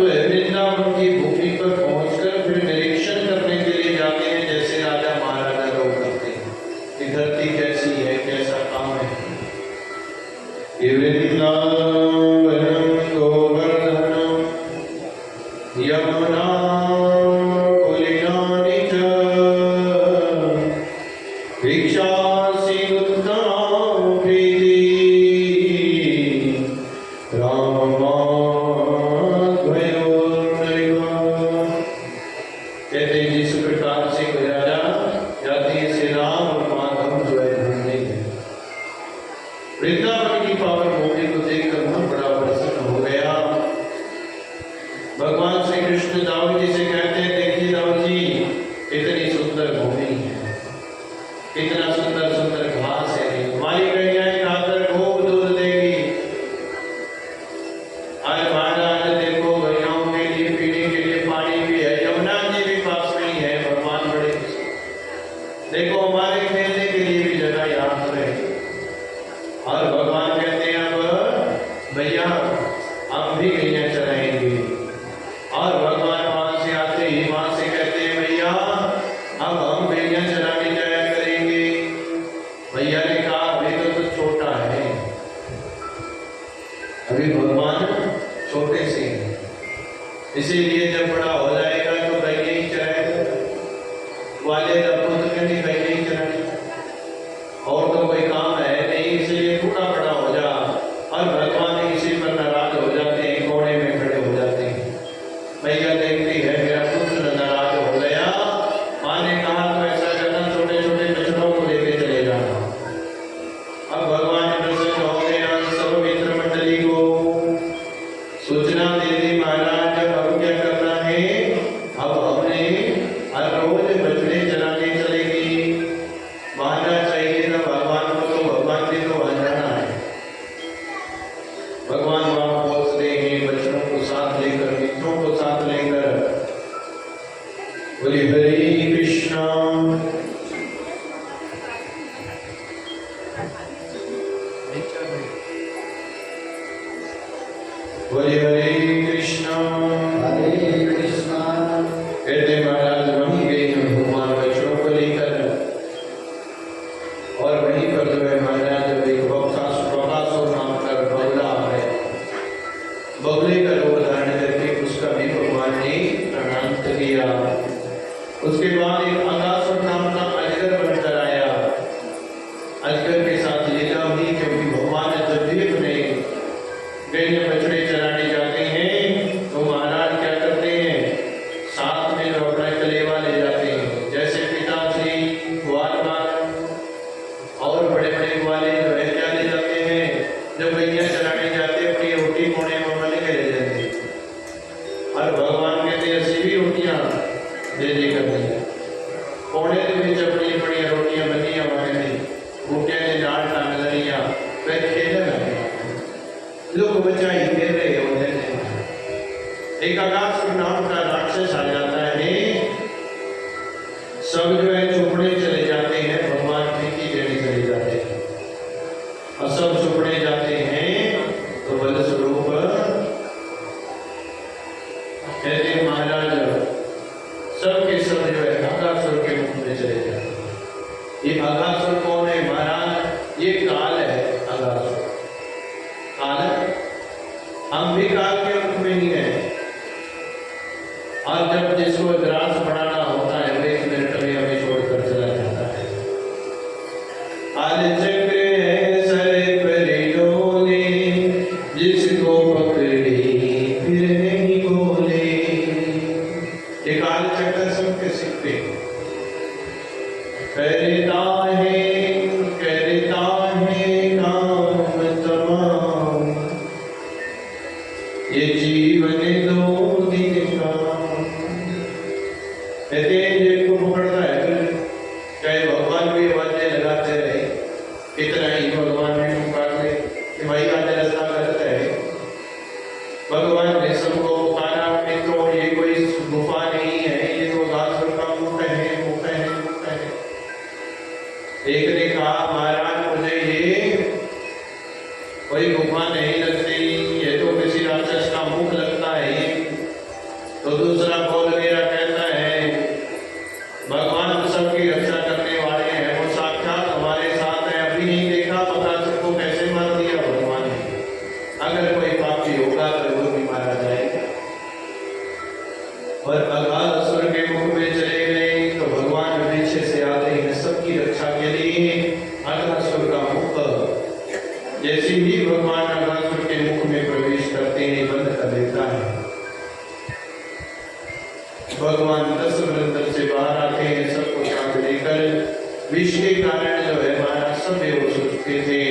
जो है वृंदावन की भूमि पर पहुंचकर फिर निरीक्षण करने के लिए जाते हैं, जैसे राजा महाराजा लोग करते हैं कि धरती कैसी है, कैसा काम है। ये वृंदावनम गोवर्धनम यमुना कुलिनानि च भिक्षासि उत्तमां प्रीति कहते हैं जिस प्रकार से कोई राजा जाति से राम और माधव जो है ढूंढने गए, वृंदावन की पावन भूमि को देखकर मन बड़ा प्रसन्न हो गया। भगवान श्री कृष्ण दाऊद जी से कहते हैं, देखिए दाऊद जी, इतनी सुंदर भूमि है, इतना सुंदर सुंदर घास है, हमारी गैयाएं खाकर खूब दूध देगी। आज महाराज देखो गैयाओं के लिए पीने के लिए पानी भी है, यमुना जी भी पास में ही है। भगवान बड़े देखो हमारे खेलने के लिए भी जगह यहाँ पर है। और भगवान कहते हैं अब भैया हम भी गैया चराएंगे। और भगवान वहां से आते ही वहां से कहते हैं भैया अब हम गैया चराने जाया करेंगे। भैया ने कहा अभी तो छोटा है, अभी भगवान छोटे से हैं, इसीलिए जब बड़ा हो जाएगा तो गैया ही चराएगा। वाले रखो तो कहते गैया ही चराने, और तो कोई काम है नहीं, इसलिए थोड़ा बड़ा हो जा। और भगवान इसी पर नाराज हो जाते हैं, कोने में खड़े हो जाते हैं। भैया देखती है मेरा पुत्र नाराज हो गया, माँ ने कहा तो ऐसा करना, छोटे छोटे बच्चों को लेके चले जाना। अब भगवान प्रसन्न हो गए, सब मित्र मंडली को सूचना दे दी, महाराज अब क्या करना है, अब हमने हर रोज बछड़े चराने चलेगी। मानना चाहिए ना भगवान को, तो भगवान भी तो जाना है। भगवान वहां पहुंचते हैं, बच्चों को साथ लेकर, मित्रों को साथ लेकर, बोले हरे कृष्णा बोले हरे कृष्णा हरे कृष्णा। कहते महाराज वहीं गए हैं भगवान बच्चों को लेकर, और वहीं पर जो है महाराज एक बकासुर नाम का बगुला है, बगुले का रूप धारण करके उसका भी भगवान ने प्रणाम किया। उसके बाद एक अगासुर नाम का अजगर बनकर आया, अजगर के साथ लीला हुई, क्योंकि भगवान जब भी अपने गैया बछड़े चराने जाते हैं तो महाराज क्या करते हैं, साथ में जो अपना कलेवा ले जाते हैं। जैसे पिताश्री ग्वाल और बड़े बड़े ग्वाले जो है क्या ले जाते हैं, जब गैया चराने जाते हैं अपनी रोटी कोने में लेके ले जाते हैं। और भगवान कहते हैं ऐसी भी रोटियां दे दे कर कोने के बीच अपनी बड़ी रोटियां बनी हमारे बूटिया ने डाल टांग लिया, वह खेलने लगे, लोग बचाई दे रहे होते हैं। एक अगासुर नाम का राक्षस आ जाता है, सब जो है चुपड़े चले जाते हैं, भगवान फीकी देने चले जाते हैं। और सब चुपड़े जाते हैं तो बल स्वरूप कहते हैं महाराज सबके सब जो है अगासुर के मुख में चले जाते हैं। ये अगासुर कौन है महाराज, ये काल है। अगासुर काल है, हम भी काल के मुख में ही है। और जब जिसको ग्रास बढ़ाना होता है वो 1 मिनट में हमें छोड़कर चला जाता है। काल चक्र है सर पर डोले, जिसको पकड़े फिर नहीं बोले। ये काल चक्र सबके सिर पे करता है काम तमाम, ये जीवन 2 दिन का। तो दूसरा बोल गया, कहता है भगवान सबकी रक्षा करने वाले हैं, वो साक्षात हमारे साथ है। अभी नहीं देखा, पता सबको कैसे मार दिया भगवान ने। अगर कोई पापी होगा तो वो भी मारा जाएगा। और अगाध असुर के मुख में चले गए तो भगवान पीछे से आते हैं सबकी रक्षा के लिए। अगासुर का मुख जैसे ही भगवान अगासुर के मुख में प्रवेश करते हैं बंद कर देता है। भगवान 10 वृंदर से बाहर आते हैं, सबको साथ लेकर। विष के कारण जो है महाराज सब बेहोश हो चुके थे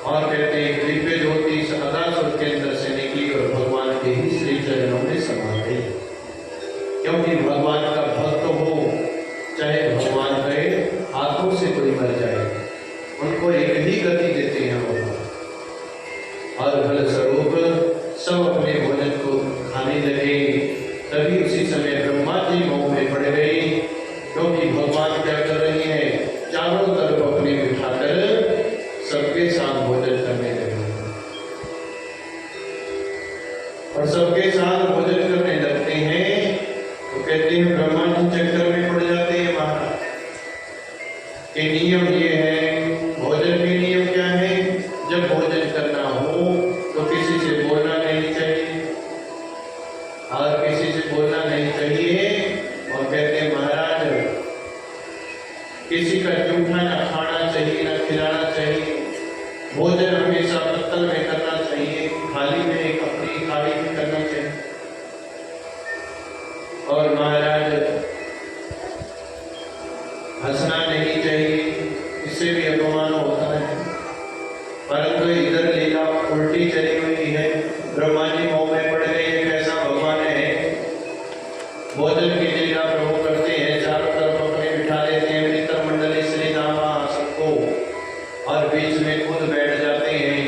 और कहते हैं दिव्य ज्योति अगासुर के अंदर से निकली और भगवान के ही श्री चरणों में समा गई। क्योंकि भगवान का भक्त हो, चाहे भगवान कहे हाथों से कोई मर जाए, उनको एक ही गति देते हैं भगवान। और फलस्वरूप सब अपने भोजन को खाने लगे। तभी उसी समय ब्रह्मा जी मोह में पड़ गए, क्योंकि भगवान क्या कर रही हैं, चारों तरफ अपने बिठाकर सबके साथ भोजन करने लगे। और सबके साथ भोजन करने लगते हैं तो कहते हैं ब्रह्मा जी चक्कर में पड़ जाते हैं महाराज। के नियम ये है, भोजन के नियम क्या है, जब भोजन करना हो तो किसी से बोलना नहीं चाहिए और किसी से बोलना नहीं चाहिए। और कहते हैं महाराज किसी का जूठा न खाना चाहिए, न खिलाना चाहिए। भोजन हमेशा पत्तल में करना चाहिए, थाली में एक अपनी थाली में करना चाहिए। और महाराज हंसना नहीं चाहिए, इससे भी अपमान होता है। परंतु इधर लीला उल्टी चली हुई है। ब्रह्मा जी मोह में पड़ गए, कैसा भगवान है। भोजन की लीला प्रभु करते हैं, चारों तरफ अपने बिठा लेते हैं मित्र मंडली श्री रामा सबको, और बीच में खुद बैठ जाते हैं।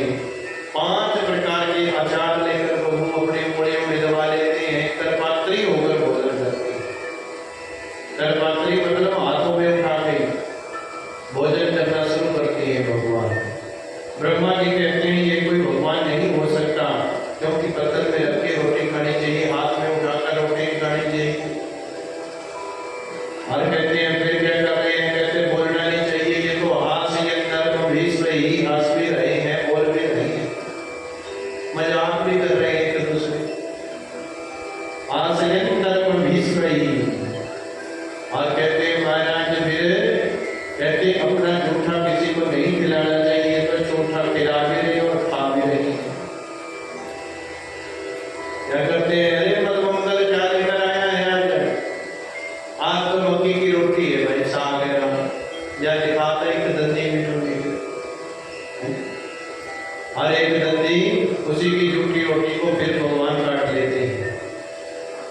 5 प्रकार के आचार लेकर प्रभु अपने मोड़ियों में दबा लेते हैं। करपात्री होकर भोजन करते हैं। करपात्री मतलब हाथों में उठा के भोजन करना शुरू करते हैं भगवान। ब्रह्मा जी कहते हैं ये कोई भगवान नहीं हो सकता, क्योंकि पत्तल में रख के रोटी खानी चाहिए, हाथ में उठाकर रोटी खानी चाहिए। और कहते हैं फिर क्या कर रहे हैं, कहते बोलना नहीं चाहिए, ये तो हास्य कर्म भीष्म ही हंस भी रहे हैं, बोल भी रहे हैं, मजाक भी कर रहे हैं एक दूसरे। हास्य कर्म भीष्म ही। और कहते हैं महाराज फिर कहते अपना जूठा किसी को नहीं खिलाना चाहिए, तो जूठा खिला भी रहे और खा भी रहे। क्या करते हैं, अरे मधुमंगल क्या लेकर आया है आज तो मक्की की रोटी है भाई, साग है ना, या दिखाता एक दंदी में टूटी और एक दंदी उसी की जूठी रोटी को फिर भगवान काट लेते हैं।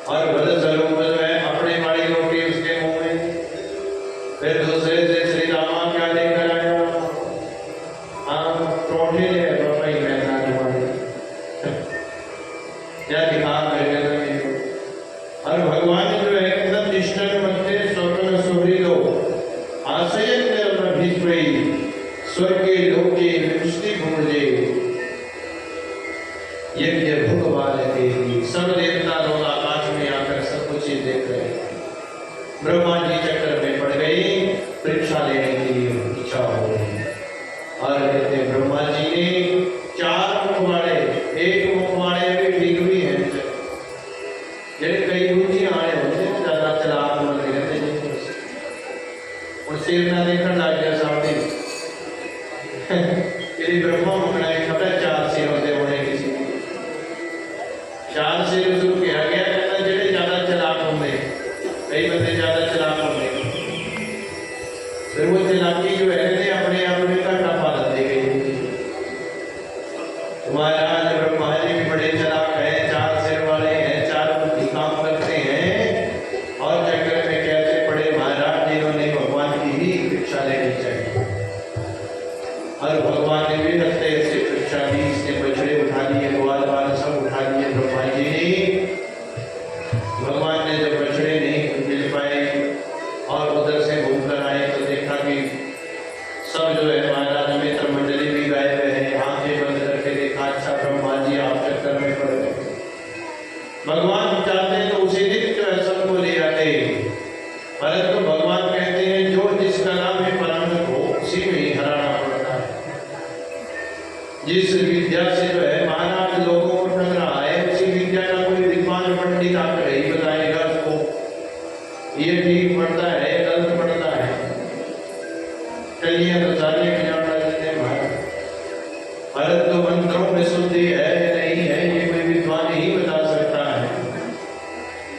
और भरत स्वरूप जो है अपने वाली रोटी उसके मुंह में, फिर दूसरे से श्री रामा क्या लेकर आया, परोठे ले बाबा ही मैदान क्या दिखा मेरे को। और भगवान जो है एकदम निष्ठन मध्य स्वप्न सुहृदो आशयन भीष्मयी स्वर्गे लोके विष्टि भुजे यज्ञ भगवान देवी। सब देवता लोग आकाश में आकर सब कुछ ही देख रहे हैं। ब्रह्मा जी चक्कर में पड़ गई, परीक्षा लेने के लिए इच्छा हो रही। और कहते ब्रह्मा जी ने 4 मुख वाले, एक मुख वाले भी ठीक भी है, जेडे कई दूजी आने होते हैं, ज्यादा चलाक बन रहते हैं। और शेर ना देखकर लग गया सामने यदि ब्रह्मा मुखना एक खबर 4 शेर होते होने किसी 4 शेर शुरू किया गया, कहता जेडे ज्यादा चलाक होंगे, कई बंदे ज्यादा चलाक होंगे, फिर वो चलाकी जो है अपने आप में घाटा पा देते गई। महाराज ब्रह्मा जी भी बड़े चलाक हैं, 4 सिर वाले हैं, 4 बुद्धि काम करते हैं। और चक्कर में कैसे पड़े महाराज, जिन्होंने भगवान की ही परीक्षा लेनी चाहिए। और भगवान ने भी रस्ते से परीक्षा दी, इसने बछड़े उठा लिए, ग्वाल बाल सब उठा लिए ब्रह्मा जी ने। भगवान चाहते हैं तो उसी दिन जो है सबको ले आते, परंतु भगवान कहते हैं जो जिसका नाम है परांगत हो उसी में ही हराना पड़ता है। जिस विद्या से जो है महाराज लोगों को ठग रहा है, उसी विद्या का कोई विद्वान पंडित आकर ही बताएगा उसको ये ठीक पड़ता है गलत पड़ता है। चलिए तो सारे जाना देते हैं महाराज, परंतु मंत्रों में शुद्धि है या नहीं है ये कोई विद्वान ही बता सकता है।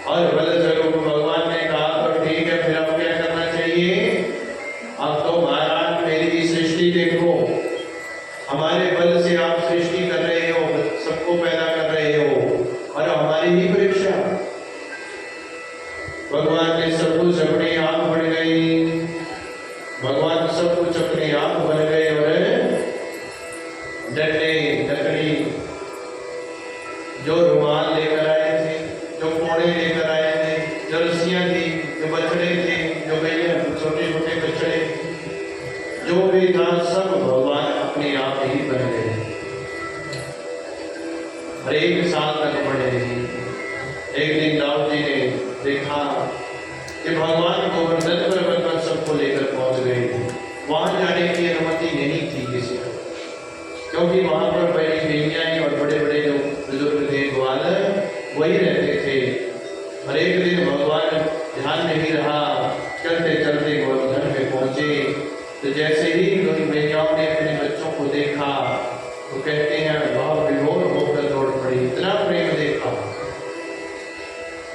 और बल स्वरूप भगवान ने कहा तो ठीक है, फिर अब क्या करना चाहिए? अब तो महाराज मेरी सृष्टि देखो, हमारे बल से आप सृष्टि कर रहे हो, सबको पैदा कर रहे हो और हमारी ही परीक्षा। भगवान ने सब कुछ अपने आप बन गई, भगवान सब कुछ अपने आप बन गए और डंडे लकड़ी जो रुमाल लेकर आए थे, जो कोड़े लेकर आए थे, जो रस्सियां थी, जो बछड़े थे, जो गैया छोटे छोटे बछड़े जो भी था सब भगवान अपने आप ही बन गए। और 1 साल तक बढ़े। एक दिन दाऊद जी ने देखा कि भगवान गोवर्धन पर्वत पर सबको लेकर पहुंच गए। वहां जाने की अनुमति नहीं थी किसी को, क्योंकि वहां पर बड़ी गैयाएं और बड़े बड़े जो बुजुर्ग थे ग्वाल वही रहते थे। और एक दिन भगवान ध्यान नहीं रहा, चलते चलते गोवर्धन में पहुंचे तो जैसे ही गैयाओं ने अपने बच्चों को देखा तो कहते हैं वह विभोर होकर दौड़ पड़ी, इतना प्रेम देखा।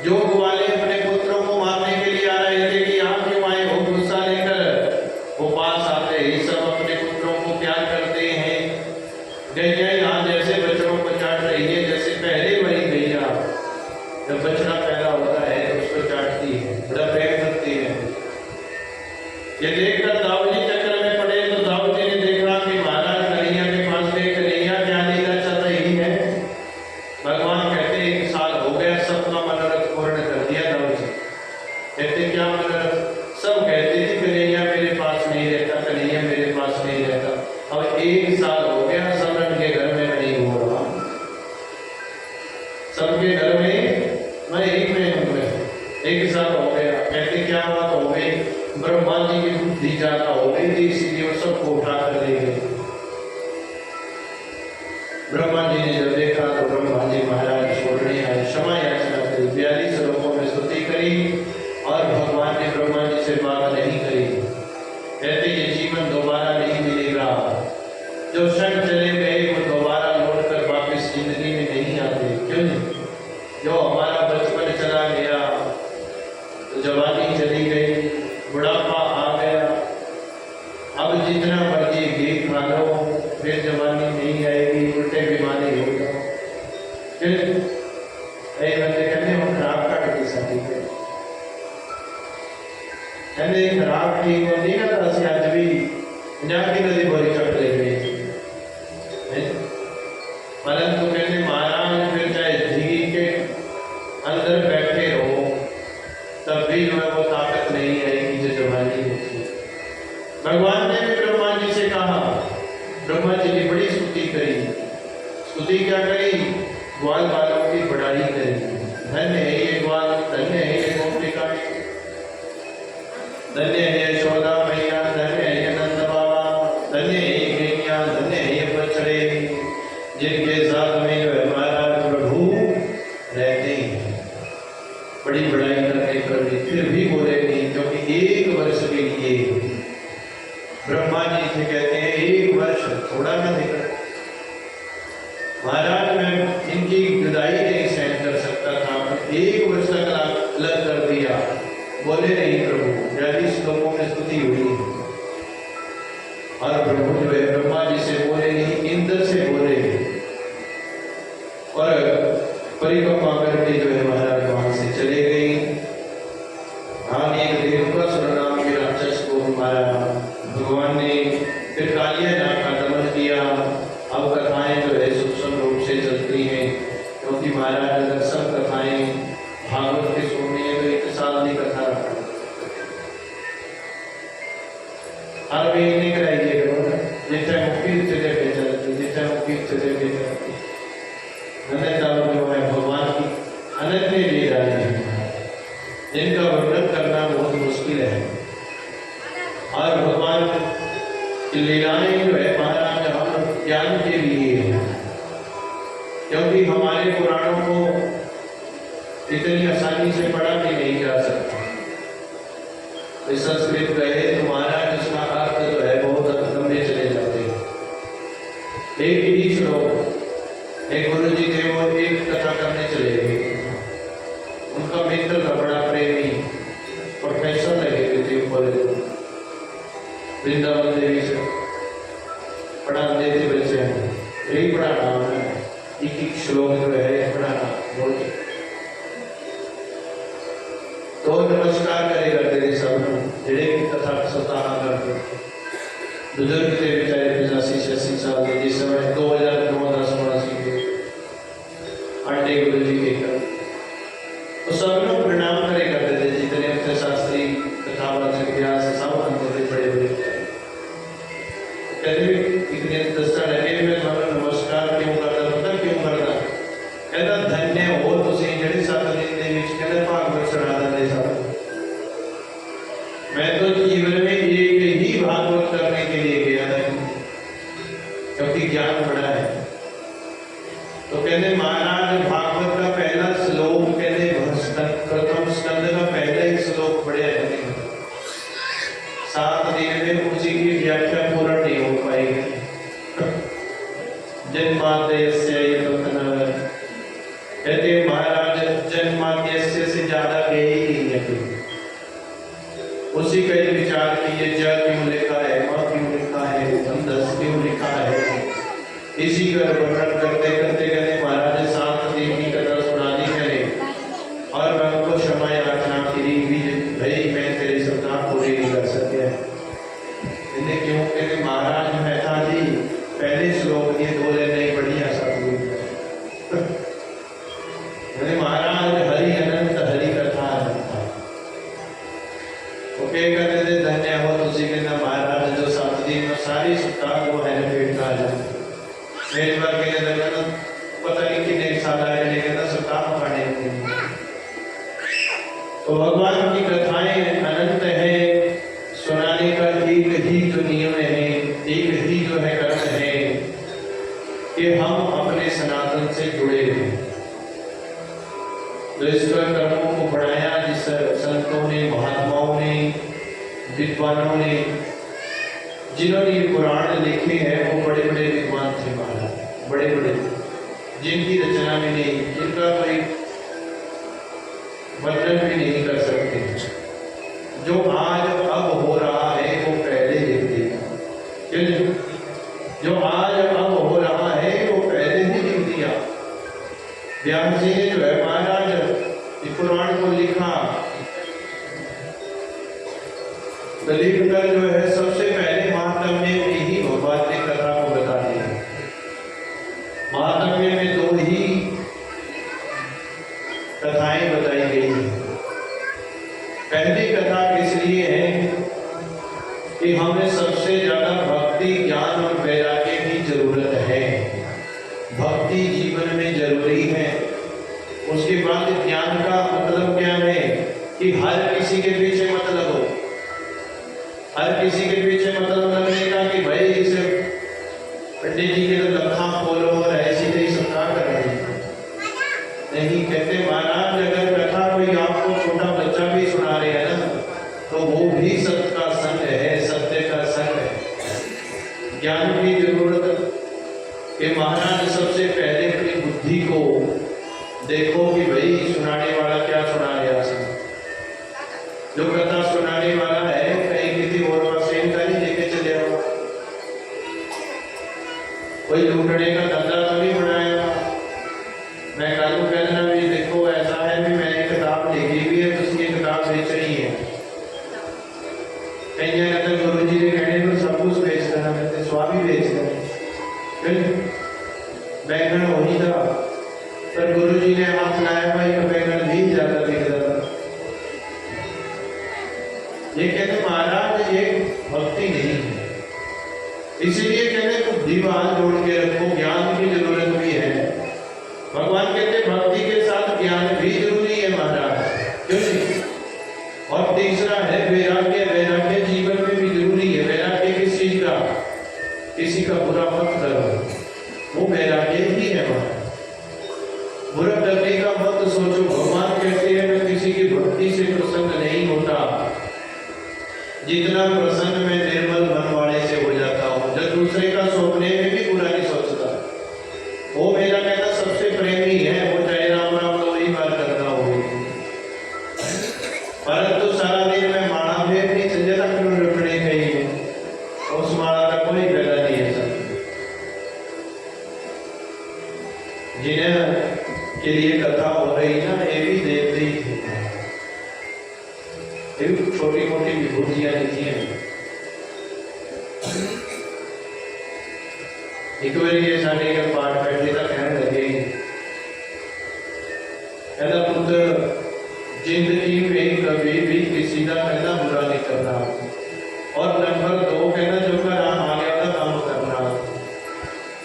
जो ग्वाले अपने पुत्रों को मारने के लिए आ रहे थे कि आप क्यों आए हो गुस्सा लेकर, वो पास आते ही सब अपने पुत्रों को प्यार करते हैं। गैया यहाँ जैसे बच्चों को चाट रही है, जैसे पहले वही गैया जब बछड़ा पैदा होता है तो उसको चाटती है, बड़ा प्रेम करती है। ये देखकर दाऊद जी चक्कर में पड़े तो दाऊद जी ने देखा कि महाराज कन्हैया के पास गए, कन्हैया क्या लीला चल रही है। भगवान कहते 1 साल हो गया, सबका मनोरथ पूर्ण कर दिया दाऊद जी। कहते क्या मनोरथ? सब कहते थे कन्हैया मेरे पास नहीं रहता, कन्हैया मेरे पास नहीं रहता। अब 1 साल हो गया, सब के घर में नहीं हो रहा, सबके घर में मैं एक में हूँ। 1 साल हो गया। कहते क्या बात हो गई? ब्रह्मा जी की बुद्धि ज्यादा हो गई थी, इसलिए वो सबको उठा कर ले गए। ब्रह्मा जी ने जब देखा तो ब्रह्मा जी महाराज छोड़ने आए, क्षमा याचना करी, 42 श्लोकों में स्तुति करी और भगवान ने ब्रह्मा जी से बात नहीं करी। कहते ये जीवन दोबारा नहीं मिलेगा, जो क्षण चले गए वो दोबारा लौट कर वापिस जिंदगी में नहीं आते। क्यों? जो हमारा बचपन चला गया, तो जवानी चली गई, बुढ़ापा आ गया, अब जितना मर्जी घी खा लो फिर जवानी नहीं आएगी, उल्टे बीमारी होगा। फिर कई बंदे कहते हैं खराब काट की शादी पे, कहते खराब ठीक होती ना तो असि अज भी 50 किलो की बोरी चट ले गई। परंतु कहते महाराज फिर चाहे झील के अंदर बैठे हो तब भी जो है वो ताकत नहीं आएगी जो जवानी होती है। भगवान ने भी ब्रह्मा जी से कहा, ब्रह्मा जी की बड़ी स्तुति करी। स्तुति क्या करी? ग्वाल वालों की बड़ाई करी। धन्य है ये ग्वाल, धन्य है ये गोपिकाएं, धन्य है यशोदा मैया, धन्य है ये नंद बाबा, धन्य है ये गैया, धन्य है ये बछड़े, जिनके साथ में जो है महाराज प्रभु रहते हैं। बड़ी बड़ाई करने पर भी फिर भी बोले नहीं, क्योंकि 1 वर्ष के लिए ब्रह्मा जी से कहते हैं 1 वर्ष थोड़ा ना देखा महाराज, मैं इनकी जुदाई नहीं सहन कर सकता था, 1 वर्ष तक अलग कर दिया। बोले नहीं प्रभु, 42 श्लोकों में स्तुति हुई और प्रभु जो है ब्रह्मा जी से बोले नहीं, इंद्र से बोले और परिक्रमा करके जो है महाराज वहां से चले गई। हाँ, एक देवकासुर नाम के राक्षस को मारा भगवान ने, फिर कालिया नाग का दमन किया। अब कथाएं जो है सूक्ष्म रूप से चलती हैं, क्योंकि महाराज अगर सब कथाएं भागवत के सुननी है तो 1 साल की कथा रखा। हर महीने कराइएगा, जितना मुक्ति जगह पे चलती, जितना मुक्ति जगह पे चलती। जो है भगवान की आसानी से पढ़ा भी नहीं जा सकता। तो संस्कृत कहे तो महाराज उसका अर्थ जो है बहुत लंबे चले जाते हैं। एक ही श्लोक, एक गुरु जी थे, वो एक कथा करने चले गए। उनका मित्र था बड़ा प्रेमी, प्रोफेसर लगे हुए थे ऊपर वृंदावन देवी से पढ़ाते थे बच्चे। यही पढ़ाना एक श्लोक जो है पढ़ाना बहुत। तो नमस्कार करे करते थे सब जेड़े की कथा सप्ताह करते। बुजुर्ग थे बेचारे 85-86 साल के, जिस समय 2009-10 के आंटे गुरु जी के कर तो सब लोग प्रणाम करे करते थे। जितने अपने शास्त्री कथावाचक व्यास सब आते थे बड़े बड़े। कहते इतने दस्ता लगे हुए नमस्कार क्यों करता, पता क्यों करता? कहता धन्य हो तुसी जेड़े 7 दिन ਦੇ ਵਿੱਚ कहते भागवत सुना देते सब। मैं तो जीवन में एक ही भागवत करने के लिए गया था क्योंकि ज्ञान बड़ा है। तो कहते महाराज भागवत का पहला श्लोक कहते प्रथम स्कंद का पहला ही श्लोक पढ़े हैं। 7 दिन में उसी की व्याख्या पूर्ण नहीं हो पाएगी। जन्माद्यस्य कहते महाराज जन्माद्यस्य से ज्यादा गए ही नहीं है। उसी का ही विचार किए ज क्यों लिखा है, म क्यों लिखा है, दस क्यों लिखा है, इसी का वर्णन करते करते कहते महाराज 7 दिन की कथा सुनानी है और मैं उनको क्षमा याचना की भी भाई मैं तेरी सप्ताह पूरी नहीं कर सके। इन्हें क्यों? कहते महाराज मेहता जी पहले श्लोक के 2 लाइन नहीं पढ़ी ऐसा महाराज हरि अनंत हरि कथा अनंत। ओके कहते थे धन्य हो तुसी के ना महाराज जो 7 दिन में सारी सप्ताह को है पेट का है। मेरे बार के ना पता नहीं कितने साल आए लेकिन ना सप्ताह पढ़ने तो भगवान की कथाएं अनंत है। सुनाने का एक ही जो नियम है, एक ही जो है कर्म है कि हम अपने सनातन से जुड़े रहें। तो इस पर कर्मों को बढ़ाया जिस संतों ने, महात्माओं ने, विद्वानों ने, जिन्होंने ये पुराण लिखे हैं वो बड़े बड़े विद्वान थे महाराज, बड़े बड़े जिनकी रचना में नहीं, जिनका कोई वर्णन भी नहीं कर सकते। जो आज अब हो रहा है वो पहले लिख दिया, जो आज अब हो रहा है वो पहले ही लिख दिया। व्यास जी ने जो है महाराज इस पुराण को लिखा, तो लिखकर जो है सबसे पहले महात्म्य में ही भगवान ने कथा को बता दिया। महात्म्य में 2 ही कथाएं बताई गई हैं। पहली कथा इसलिए है कि हमें सबसे ज्यादा भक्ति, ज्ञान और वैराग्य की जरूरत है। भक्ति जीवन में जरूरी है। उसके बाद ज्ञान का मतलब क्या है कि हर किसी के पीछे मतलब हो, हर किसी के पीछे मतलब लगने का कि भाई इस पंडित जी के तो लखा फॉलो और ऐसी ही सप्ताह कर रहे हैं। नहीं, कहते महाराज अगर कथा कोई आपको छोटा बच्चा भी सुना रहे है ना तो वो भी सत्य का संग है, सत्य का संग है। ज्ञान की जरूरत कि महाराज सबसे पहले अपनी बुद्धि को देखो कि भाई सुनाने वाला क्या सुना रहा है। जो कथा सुनाने वाला है कहीं किसी और पास इनका नहीं लेके चले आओ, कोई लूटने का धंधा तो नहीं बनाया। मैं कल को कह देना भी देखो ऐसा है भी मैंने किताब लिखी हुई है तो उसकी किताब बेच रही है। कहीं कहते गुरु जी ने कहने को सब कुछ बेच देना, कहते स्वामी बेच देना। बैंगन वही था पर गुरु जी ने हाथ लाया भाई तो बैंगन नहीं जाता दिख रहा था। ये कहते महाराज ये भक्ति नहीं है। इसीलिए कहते बुद्धिवान जोड़ के रखो, ज्ञान की जरूरत भी है। भगवान कहते भक्ति के साथ ज्ञान भी जरूरी है महाराज, क्यों नहीं? और तीसरा है वैराग्य। वैराग्य जीवन में भी जरूरी है। वैराग्य किस चीज का? किसी का बुरा मत करो, वो वैराग्य ही है महाराज। बुरा करने का मत सोचो। भगवान कहते हैं मैं जितना प्रसन्न मैं निर्मल मन वाले से हो जाता हूँ, जो दूसरे का सपने में भी बुरा नहीं सोचता, वो मेरा कहना सबसे प्रेमी है। वो चाहे राम राम तो वही बात करता हो, परंतु सारा दिन में माड़ा में अपनी चंजता क्यों रखने गई, उस माड़ा का कोई फायदा नहीं है। सब जिन्हें के लिए कथा हो रही ना, ये भी देवते ही थे, ये भी छोटी मोटी विभूतियां लिखी हैं। एक बार ये सारे का पाठ बैठे था, कहने लगे कहना पुत्र जिंदगी में कभी भी किसी का कहना बुरा नहीं करना, और नंबर 2 कहना जो कर आगे का काम करना,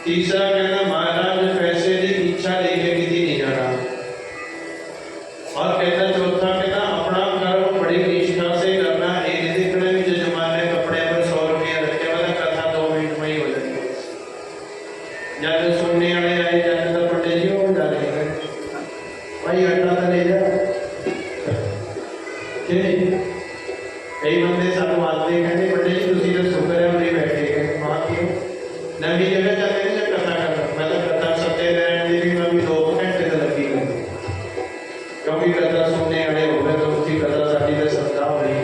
तीसरा कहना महाराज पैसे की इच्छा लेके किसी नहीं जाना, और कहना चौथा कहना अपना कर्म बड़ी निष्ठा से करना। ये देखने में जो जमाने कपड़े पर 100 रुपया रखे वाला कथा 2 मिनट में ही हो जाती है। जब सुनने वाले आए जाते तो पंडित जी हो जा रहे हैं भाई आटा तो ले जा, कई बंदे सानू आते कहते पंडित जी तुसी तो शुक्र है उन्हें बैठे गए वहां क्यों नवी जगह जाते हैं जब कथा कर, मैं तो कथा सत्यनारायण जी की मैं भी 2 घंटे तो लगी गई, क्योंकि कथा सुनने वाले हो गए तो उसकी कथा साड़ी में श्रद्धा हो रही है।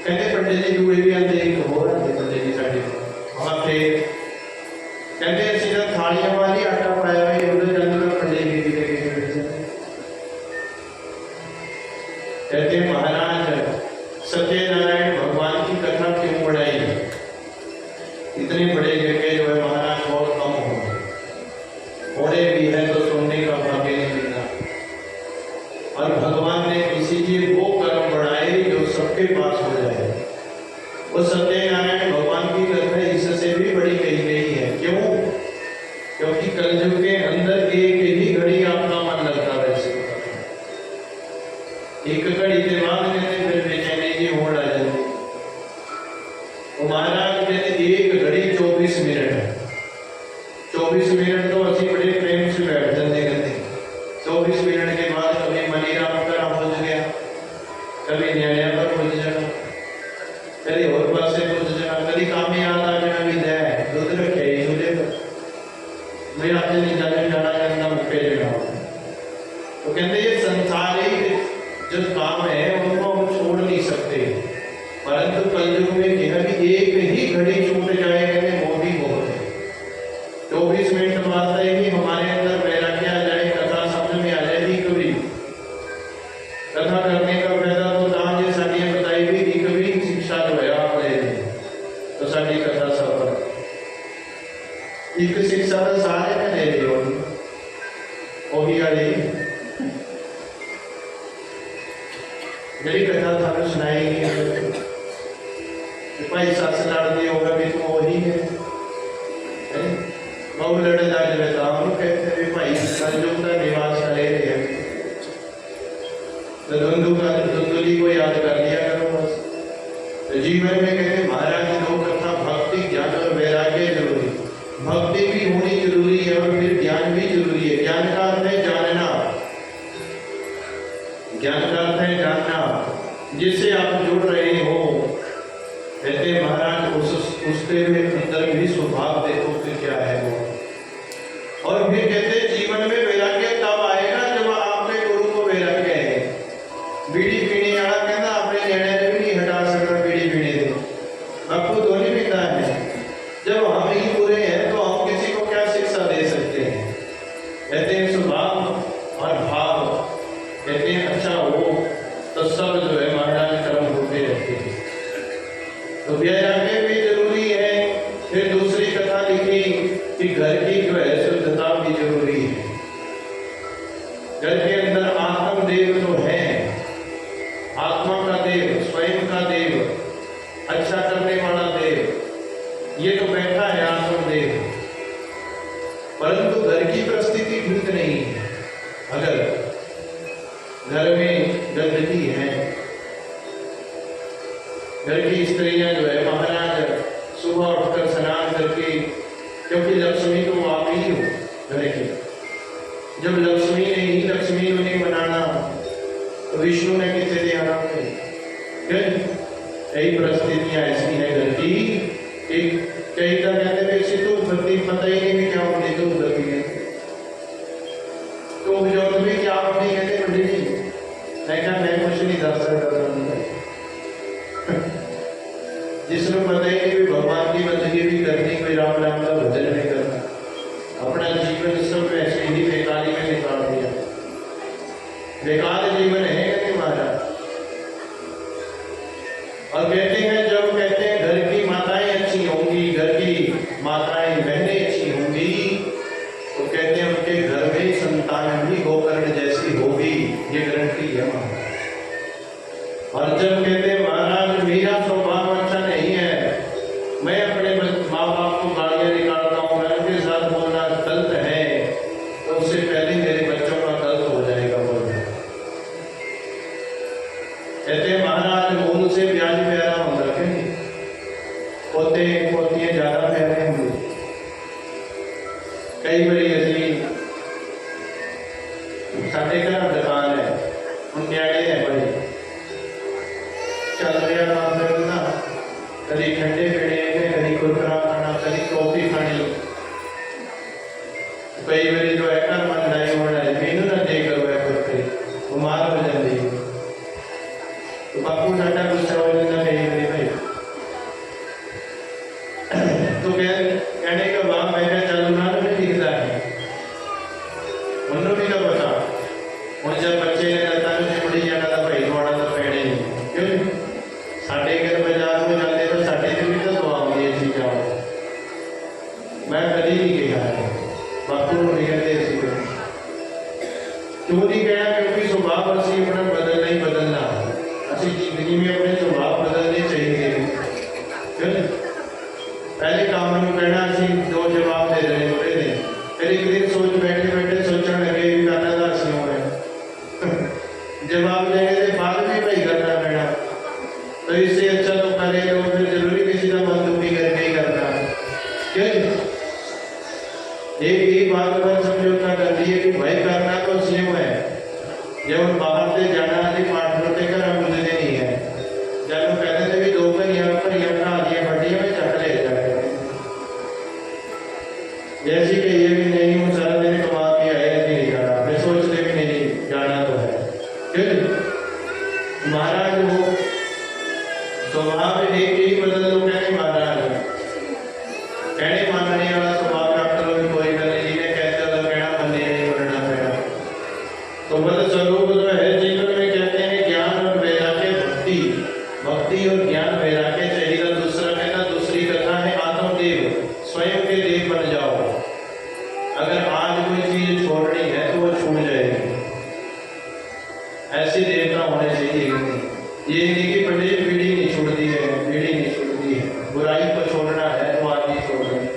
कहते पंडित जी दूर भी आते एक हो रहा है पंडित जी साड़ी वहां पे कहते सीधा थालियां वाली आटा पाया हुआ है उधर जाने का पंडित जी के कहते महाराज सत्यनारायण भगवान की कथा क्यों पढ़ाई, इतने बड़े जगह जो है महाराज बहुत कम होने भी है तो सुनने का भाग्य नहीं मिलता, और भगवान ने इसीलिए वो कर्म बढ़ाए जो सबके पास हो जाए। वो सत्यनारायण भगवान की कथा इससे भी बड़ी कही गई है। क्यों? क्योंकि कलयुग के अंदर एक ही घड़ी आपका मन लगता है, एक घड़ी के बाद कहते फिर बेचैनी की होड़ आ जाती। तो महाराज कहते एक घड़ी 24 मिनट है, 24 मिनट तो असि बड़े प्रेम से बैठ जाते कहते 24 मिनट के बाद कभी मनीराम का पहुंच गया, कभी न्याया पर पहुंच जाना, कभी और पास से पहुंच जाना, कभी काम याद आ जाना भी दे दूध रखे चूल्हे पर मैं आज नहीं जाने जाना करना मुख्य जगह। तो कहते ये संसारिक जो काम है उनको हम छोड़ नहीं सकते, परंतु कलयुग में यह भी एक ही घड़ी छूट जाए कहते वो भी बहुत है। 24 मिनट बाद है कि हमारे अंदर वैराग्य आ जाए, कथा समझ में आ जाएगी। कभी कथा करने का फायदा तो दान ये साड़ी बताई भी कि कभी शिक्षा जो है आप ले तो साड़ी कथा सफल एक शिक्षा तो सारे में ले लियो वही वाली मेरी कथा थाने सुनाएगी। भाई सस लड़ती होगा भी तुम वही है बहु लड़े जाके बताओ कहते भाई संयुक्त का निवास करे रहे तो धुंधुली को याद कर लिया करो बस। तो जीवन में कहते महाराज दो कथा भक्ति ज्ञान और वैराग्य जरूरी, भक्ति भी होनी जरूरी है और फिर ज्ञान भी जरूरी है। ज्ञान का अर्थ है जानना, ज्ञान का अर्थ है जानना, जिससे आप जुड़ रहे हो। कहते महाराज उसके अंदर भी स्वभाव देखो कि क्या है वो। और फिर कहते जीवन में वैराग्य तब आएगा जब आपके गुरु को वैराग्य है। बीड़ी पीने वाला कहना अपने निर्णय भी नहीं हटा सकता बीड़ी पीने से, आपको धोनी पीता है। जब हम ही बुरे हैं तो हम किसी को क्या शिक्षा दे सकते हैं। कहते हैं स्वभाव और भाव कहते हैं अच्छा हो तो सब जो है महाराज कर्म होते रहते हैं। तो वैराग्य भी जरूरी है। फिर दूसरी कथा लिखी कि घर की जो है शुद्धता भी जरूरी है। घर के अंदर आत्मदेव तो है, आत्मा का देव, स्वयं का देव, अच्छा करने वाला देव, ये तो बैठा है आत्मदेव, परंतु घर की परिस्थिति ठीक नहीं है। अगर घर में गंदगी है, घर की स्त्रियां जो है महाराज सुबह उठकर स्नान करके, क्योंकि लक्ष्मी तो आप ही हो घर की, जब लक्ष्मी ने ही लक्ष्मी को नहीं बनाना तो विष्णु ने किसे बेकार जीवन है कहते महाराज। और कहते हैं जब कहते हैं घर की माताएं अच्छी होंगी, घर की माताएं बहनें अच्छी होंगी, तो कहते हैं उनके घर में संतान भी गोकर्ण जैसी होगी, ये गारंटी है महाराज। और जब कहते हैं महाराज मेरा स्वभाव अच्छा नहीं है, मैं अपने माँ बाप को गालियां निकालता हूँ, मैं उनके साथ बोलना गलत है, तो उससे पहले मेरे बच्चों का गलत हो जाएगा बोलना। कहते हैं महाराज मूल से ब्याज प्यारा होगा, क्यों पोते पोतियां ज्यादा प्यारे होंगे। कई बार ऐसी साढ़े घर दुकान है, हम न्याणे है भाई, चल रहा काम करना, कभी ठंडे पीने के, कभी कुरकुरा खाना, कभी कॉफी खानी। कई बार जो है घर मन नहीं होना है, मैनू ना दे करो है कुरकुरे, बीमार हो जाती है। तो बापू साडा गुस्सा हो जाता कई बार भाई। तो कहने का भाव मैं चल उन्होंने भी दिखता है, उन्होंने भी क्या पता हूँ जब बच्चे ने लता से मुड़ी जाना था भाई थोड़ा तो पैने नहीं, क्यों साढ़े घर बाजार में जाते तो साढ़े से भी तो दुआ होगी ये चीज़ा। मैं कभी नहीं कहा है बापू को नहीं कहते ऐसी क्यों नहीं कहना, क्योंकि स्वभाव असी अपना बदलना ही बदलना, असी जिंदगी में अपने स्वभाव बदलने चाहिए। क्यों पहले काम में कहना असी दो जवाब दे रहे होते थे, फिर एक दिन सोच बैठे बैठे सोचने लगे करना था असियों में जवाब देने के बाद भी भाई करना पड़ा, तो इससे अच्छा तो करे तो फिर जरूरी किसी का मन दुखी करके ही करना। क्यों एक ही बात पर समझौता कर दिए कि भाई करना तो सेव है, जब बाहर से जाना थी पार्टनर के घर हम मुझे नहीं है, जब कहते थे कि दो पर यहाँ आ दिए बढ़िया में चक ले जाते जैसी कि ये भी नहीं हूँ सारा दिन कमा के आया नहीं जाना, मैं सोचते भी नहीं जाना तो है। फिर महाराज वो स्वभाव एक ही बदल लो, कहने महाराज कहने मानने वाला स्वभाव प्राप्त लो, कोई गल नहीं, जिन्हें कहते हो कहना मनने नहीं बनना पड़ा। तो बद स्वरूप जो है जीवन में कहते हैं ज्ञान और वैराग्य, भक्ति भक्ति और ज्ञान वैराग्य चाहिए। दूसरा कहना दूसरी कथा है आत्मदेव, स्वयं के देव बन जाओ। अगर आज कोई चीज छोड़नी है तो वो छूट जाएगी, ऐसे देवता होने चाहिए। ये नहीं कि बड़े पीढ़ी नहीं छोड़ती है, पीढ़ी नहीं छोड़ती है, बुराई को छोड़ना है तो आज ही छोड़ देनी,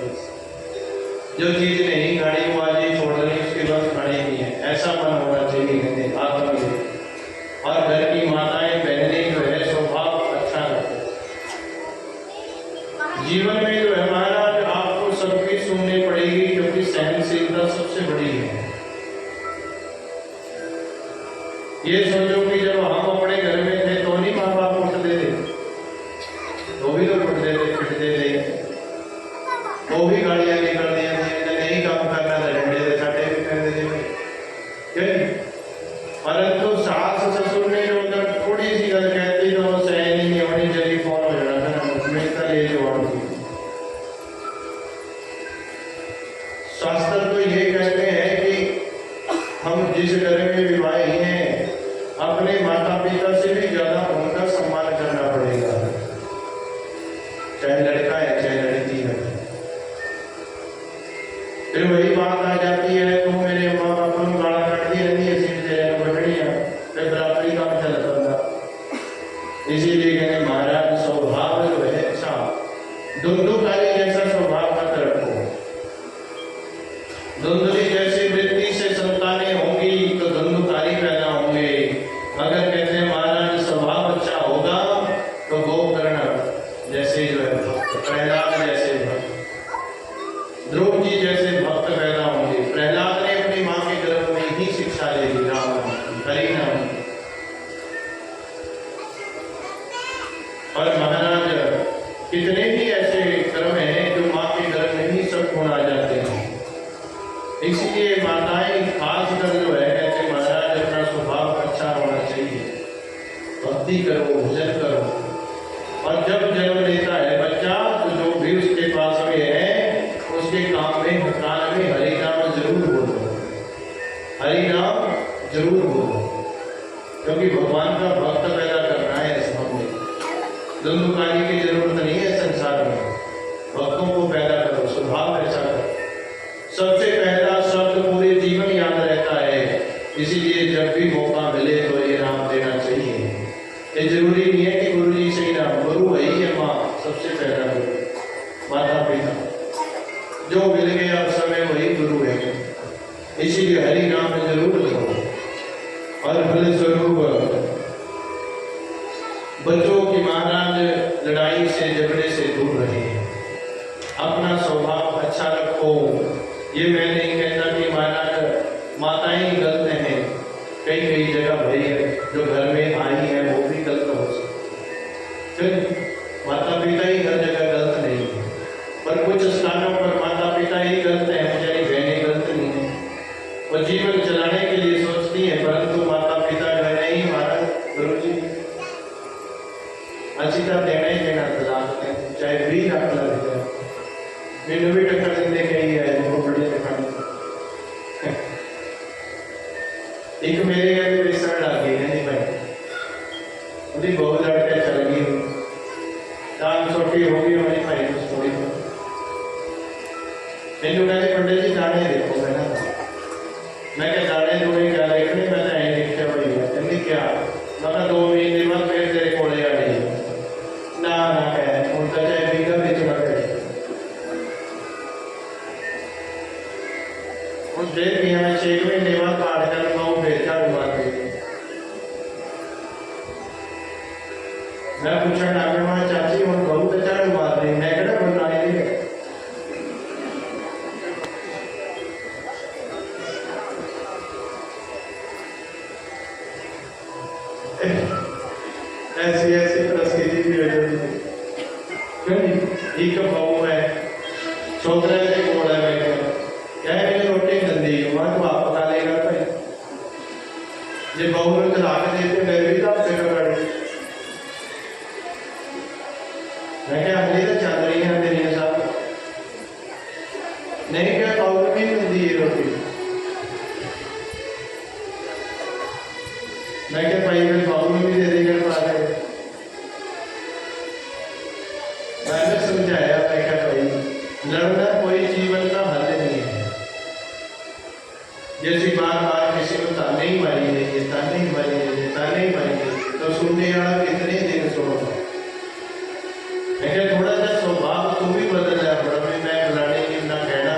जो चीज नहीं खानी वो आज ही छोड़ देनी, उसके बाद खानी नहीं है, ऐसा मन होना चाहिए आत्मदेव। और घर की माताएं बहनें जो है स्वभाव अच्छा रखे, जीवन में जो है महाराज आपको सबकी सुननी पड़ेगी, क्योंकि सहनशीलता सबसे बड़ी है। ये सोचो कि जब हम अपने घर में थे तो नहीं माँ बाप उठते थे, तो भी तो उठते थे, पिटते थे, वो भी गाड़ियां निकल दी थी, नहीं काम करना था डंडे से साटे भी करते थे। परंतु सास ससुर ने जो अगर थोड़ी सी गल कहती तो वो सहन ही नहीं होनी चाहिए, फोन हो जाना था उसमें का ले जो शास्त्र तो ये कहते हैं कि हम जिस घर में विवाही हैं अपने माता पिता से भी ज्यादा उनका सम्मान करना पड़ेगा, चाहे लड़का है चाहे लड़की है। फिर वही बात आ जाती है तो मेरे माँ बाप को गाला काटती रहती है, बढ़िया फिर बराबरी काम चलता था। इसीलिए कहते महाराज स्वभाव जो है अच्छा, धुंधुकारी जैसा स्वभाव मत रखो। धुंधली जैसी वृत्ति से संतानें होंगी तो धुंधुकारी पैदा होंगे। अगर कहते हैं महाराज स्वभाव अच्छा होगा तो गोकर्ण जैसे जो है भक्त, प्रहलाद जैसे भक्त, ध्रुव जी जैसे भक्त पैदा होंगे। प्रहलाद ने अपनी माँ के गर्भ में ही शिक्षा ले ली राम हरि नाम। और महाराज कितने भी ऐसे कर्म हैं जो माँ के गर्भ में ही सब गुण आ जाते हैं। इसलिए माताएं खासकर जो है कहते महाराज अपना स्वभाव अच्छा होना चाहिए, भक्ति करो, भजन करो। और जब जन्म लेता है बच्चा तो जो भी उसके पास में है उसके काम में कान में हरि नाम जरूर बोलो, हरि नाम जरूर बोलो। इसीलिए हरि नाम जरूर लो और फलस्वरूप बच्चों की महाराज लड़ाई से झगड़े से दूर रहे, अपना स्वभाव अच्छा रखो। ये मैं नहीं कहता कि महाराज माताएं ही गलत हैं, कई कई जगह भाई जो घर में आई है वो भी गलत हो सकते, माता पिता ही हर जगह गलत नहीं है, पर कुछ स्थानों पर माता पिता ही गलत है, बेचारी बहनें गलत नहीं है। वो जीवन चलाने के लिए सोचती है, परंतु माता पिता जो है नहीं महाराज गुरु जी अच्छी तरह देना ही देना तलाक है, चाहे 20 लाख लग जाए, मैंने भी टक्कर देने कही है जिनको बड़े दिखाने। एक मेरे घर पे सड़ आ गई है भाई, मुझे बहुत लड़के चल गई, टांग छोटी हो गई हमारी भाई को थोड़ी, मैंने कहते पंडित जी दाने देखो, मैं क्या दाने दूंगी क्या देखने, मैं तो यही देखा भाई कहती क्या, मैं 2 महीने बाद फिर तेरे कोले आ गई ना ना कह उनका चाहे बीघा भी चुना करे उस देर भी हमें 6 महीने बाद काट कर पाऊँ फिर झाड़ू मार गई। मैं पूछा आगे वहां चाची और बहुत तो झाड़ू मार रही, मैं कहना बोलना नहीं है। ऐसी ऐसी परिस्थिति भी हो जाती है, एक बहू है छोकरे से बोल है, मैं क्या है मेरी रोटी गंदी वहां तो आप पका लेगा भाई, ये बहू ने चला के देते मैं भी तो आपसे कड़ी, मैं क्या अगली तो चल रही है मेरी साथ नहीं क्या बहू भी गंदी है रोटी, मैं क्या भाई मैं बहू में भी दे देगा पा रहे, मैंने समझाया मैं क्या भाई लड़ना कोई जीवन का हल नहीं है, जैसी बार बार किसी को ताने ही मारी नहीं, ताने ही मारी नहीं, ताने ही मारी नहीं, तो सुनने वाला कितने दिन सुनो। मैं क्या थोड़ा सा स्वभाव तू भी बदल है अपना, मैं बुलाने की ना कहना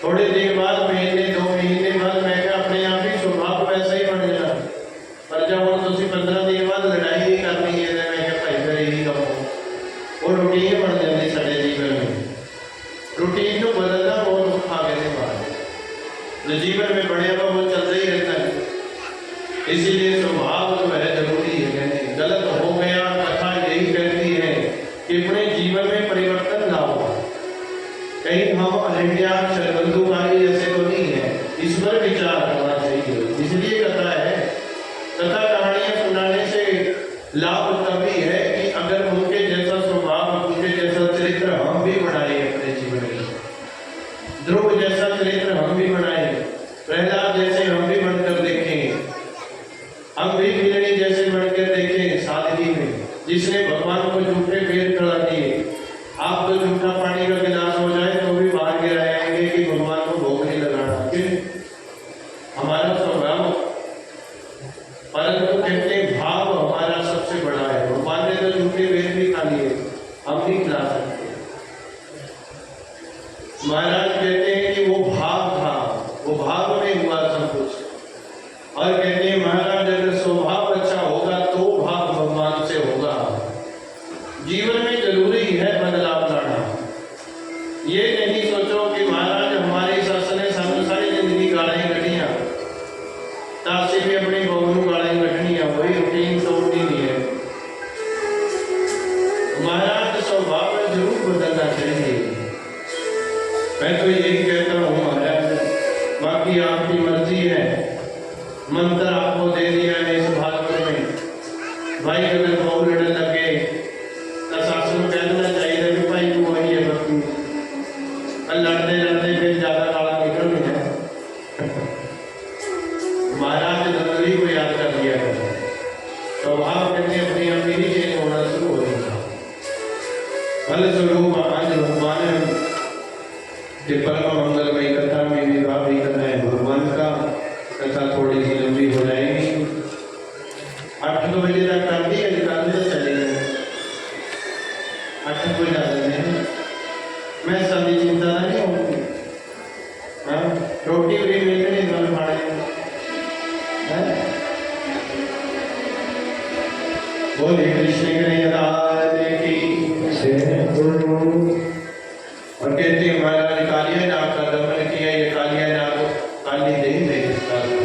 थोड़े दिन बाद महीने 2 महीने बाद मैं क्या अपने आप ही स्वभाव वैसा ही बन जाना, पर जब वो तुम 15 दिन बाद लड़ाई ही करनी है मैं क्या भाई फिर यही कहो वो रूटीन बन जाती साढ़े जीवन में, रूटीन को बदलना बहुत आगे से बात है, जीवन में बढ़िया वो चलता ही रहता है, इसीलिए स्वभाव जो है जरूरी है। गलत हो गया कथा यही कहती है कि अपने जीवन में परिवर्तन लाओ, कहीं हम अनन्या शरबंधुकारी ऐसे तो नहीं है, इस पर विचार करना चाहिए। इसलिए कथा है, कथा कहानियां सुनाने से लाभ तभी है कि अगर उनके जैसा स्वभाव उनके जैसा चरित्र हम भी बनाए अपने जीवन में, ध्रुव जैसा चरित्र हम भी बनाए, प्रहलाद जैसे हम भी बनकर देखें, हम भी बिलनी जैसे बनकर देखें सादगी में, जिसने भगवान को झूठे पेड़ खड़ा किए, आप तो झूठा पानी का गिलास हो जाए तो भी बाहर गिराएंगे कि भगवान को भोग नहीं लगाना, क्यों हमारा स्वभाव, परंतु कहते भाव हमारा सबसे बड़ा है, भगवान ने तो झूठे वेद भी खा लिए, हम नहीं खिला सकते। महाराज कहते हैं कि वो भाव था, वो भाव में हुआ सब कुछ, और कहते हैं महाराज अगर स्वभाव अच्छा होगा तो भाव भगवान से होगा। जीवन में जरूरी है बदलाव लाना, ये नहीं सोचो कि महाराज हमारी सस ने सानू सारी जिंदगी गालें कटियां, तासी भी अपनी बहू को गालें कटनियां, वही रूटीन तोड़नी नहीं है। महाराज स्वभाव जरूर बदलना चाहिए, मैं तो यही कहता हूँ महाराज, बाकी आपकी मर्जी है, मंत्र आपको दे दिया है इस भागवत में, भाई अगर बहू लड़ने लगे तो सासू को कह देना चाहिए कि भाई तू वही है बस, लड़ते लड़ते फिर ज्यादा काला निकल गया। महाराज नंदरी को याद कर दिया है, स्वभाव कहते अपनी अमीरी चेंज होना शुरू हो गया, फलस्वरूप आज भगवान के परम मंगलमयी कथा में विवाह भी करना है भगवान का, कथा थोड़ी सी लंबी हो जाएगी, 8 बजे तक कर दी, अधिकार से चले गए 8 बजे आ जाते हैं, मैं सभी चिंता नहीं होगी। बोले कृष्ण कन्हैयालाल की। और कहते हैं महाराज कालिया नाग का दमन किया। ये कालिया नाग काली देह में दिखता था।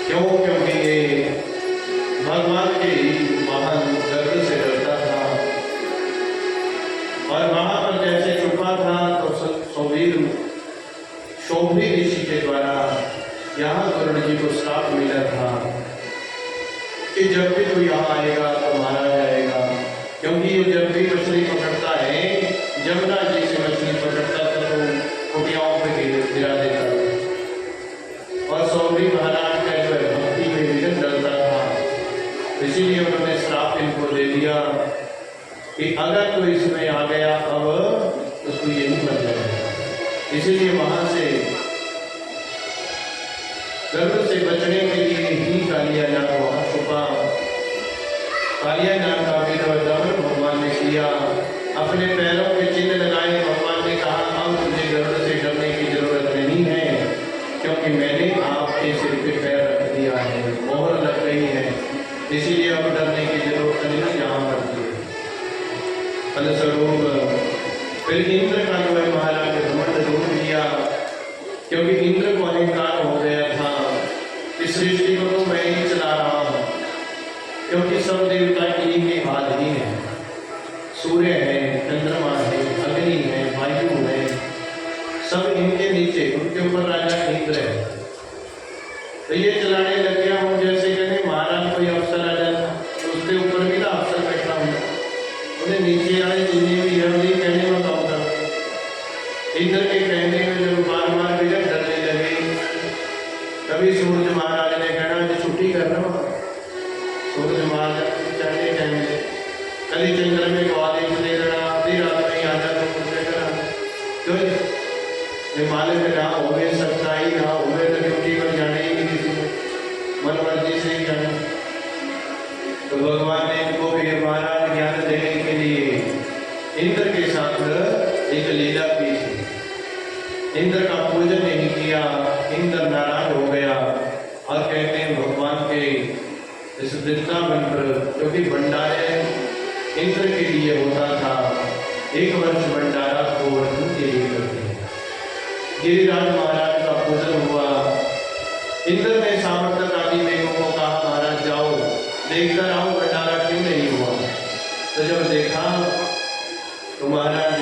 क्यों? क्योंकि ये भगवान के महान गर्व से डरता था और वहां पर जैसे छुपा था तो शोभी ऋषि के द्वारा यहाँ गरुड़ जी को श्राप मिला था कि जब भी तू यहाँ आएगा तो मारा जाएगा। क्योंकि ये जब भी मछली पकड़ता है, जमुना जी से मछली पकड़ता था तो कुटियाओं पे गिरा देता था। और सौरी महाराज का जो है भक्ति में विघ्न डलता था, इसीलिए उन्होंने श्राप इनको दे दिया कि अगर तू इसमें आ गया अब तो तू यही मर जाएगा। इसीलिए वहां से गर्भ से बचने के लिए ही कालिया नाग वहां छुपा। कालिया नाग का भी दमन भगवान ने किया, अपने पैरों के चिन्ह लगाए। भगवान ने कहा अब तुझे गर्भ से डरने की जरूरत नहीं है, क्योंकि मैंने आपके सिर पे पैर रख दिया है, मोहर लग गई है, इसीलिए अब डरने की जरूरत नहीं यहाँ पड़ती है। फलस्वरूप फिर इंद्र का जो है महाराज घमंड दूर किया, क्योंकि इंद्र को अहंकार हो गया था इस सृष्टि को तो मैं ही चला रहा हूँ, क्योंकि सब देवता इन्हीं के हाथ ही हैं। सूर्य है, चंद्रमा है, अग्नि है, वायु है, सब इनके नीचे, उनके ऊपर राजा इंद्र है। तो ये चलाने लग गया हूँ। जैसे कहने महाराज कोई अफसर आ जाता तो उसके ऊपर भी ना अफसर बैठा हूँ, उन्हें नीचे आए जिन्हें भी यही कहने में काम करते। इंद्र के कहने में जब बार बार विघ्न डरने लगे, कभी सूर्य महाराज ने कहना जो छुट्टी कर रहा हूँ, सूर्य महाराज चाहते टाइम से कभी चंद्र में को आदेश दे रहा, आधी रात में आता तो कुछ करा क्यों ये मालिक ना हो सकता ही ना हो तो ड्यूटी पर जाने ही नहीं किसी को, मन मर्जी से ही जाना। तो भगवान ने इनको भी महाराज ज्ञान देने के लिए इंद्र के साथ एक लीला की थी। इंद्र का पूजन नहीं किया, इंद्र नाराज हो गया और कहते हैं भगवान के इस वृंदावन पर, क्योंकि भंडारे इंद्र के लिए होता था, एक वर्ष भंडारा गोवर्धन के लिए करते हैं। गिरिराज महाराज का पूजन हुआ। इंद्र ने सामर्थ्य आदि मेघों को कहा महाराज जाओ देखकर आओ भंडारा क्यों नहीं हुआ। तो जब देखा तो महाराज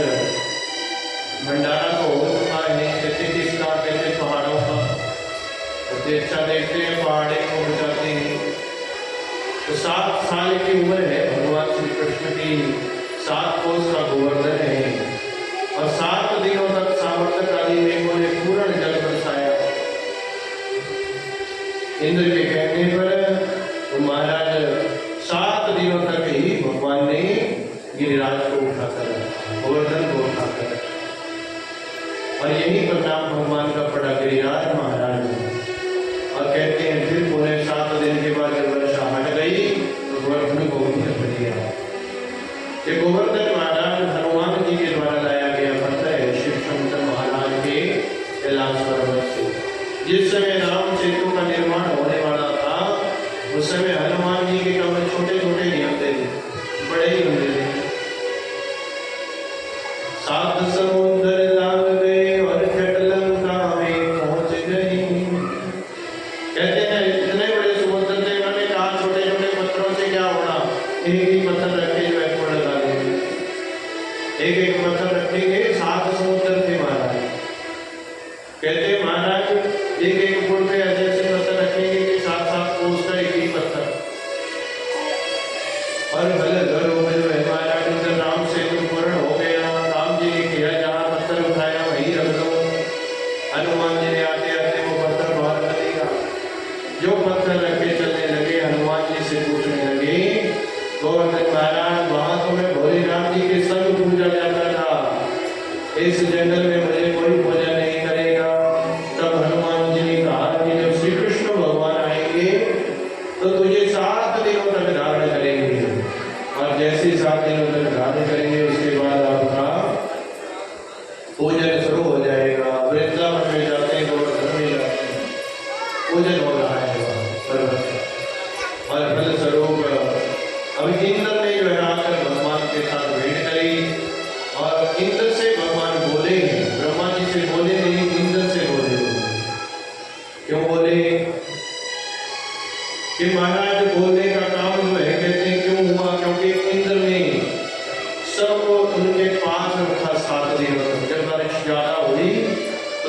भंडारा तो हो चुका है, कहते किसका, कहते पहाड़ों का। तो अच्छा देखते हैं पहाड़े को बचाते हैं। तो 7 साल की उम्र है भगवान श्री कृष्ण की, 7 कोस का गोवर्धन है और 7 दिनों तक सामर्थ्यशाली मेघों ने पूर्ण जल बरसाया। इंद्र के कहने पर तो महाराज 7 दिनों तक ही भगवान ने गिरिराज को उठाकर, गोवर्धन को उठाकर, और यही परिणाम भगवान का पड़ा गिरिराज महाराज ने। और कहते हैं फिर पूरे 7 दिन के बाद जब वर्षा हट गई तो गोवर्धन को भी रख दिया। ये गोवर्धन महाराज हनुमान जी के द्वारा लाया गया पत्र है शिव शंकर महाराज के कैलाश पर्वत से। जिस समय राम सेतु का निर्माण होने वाला था उस समय हनुमान जी के कमर छोटे छोटे नहीं होते थे, बड़े ही होते थे। 7 समुद्र लांग गए और जट लंका में पहुंच गए। कहते हैं इतने बड़े समुद्र थे, उन्होंने कहा छोटे छोटे पत्थरों से क्या होना, एक ही पत्थर रखे जो है पूर्ण लगा देंगे, एक एक पत्थर रखेंगे। 7 समुद्र थे महाराज। कहते महाराज एक एक फुट पे ऐसे ऐसे पत्थर रखेंगे कि 7-7 कोस का एक ही पत्थर।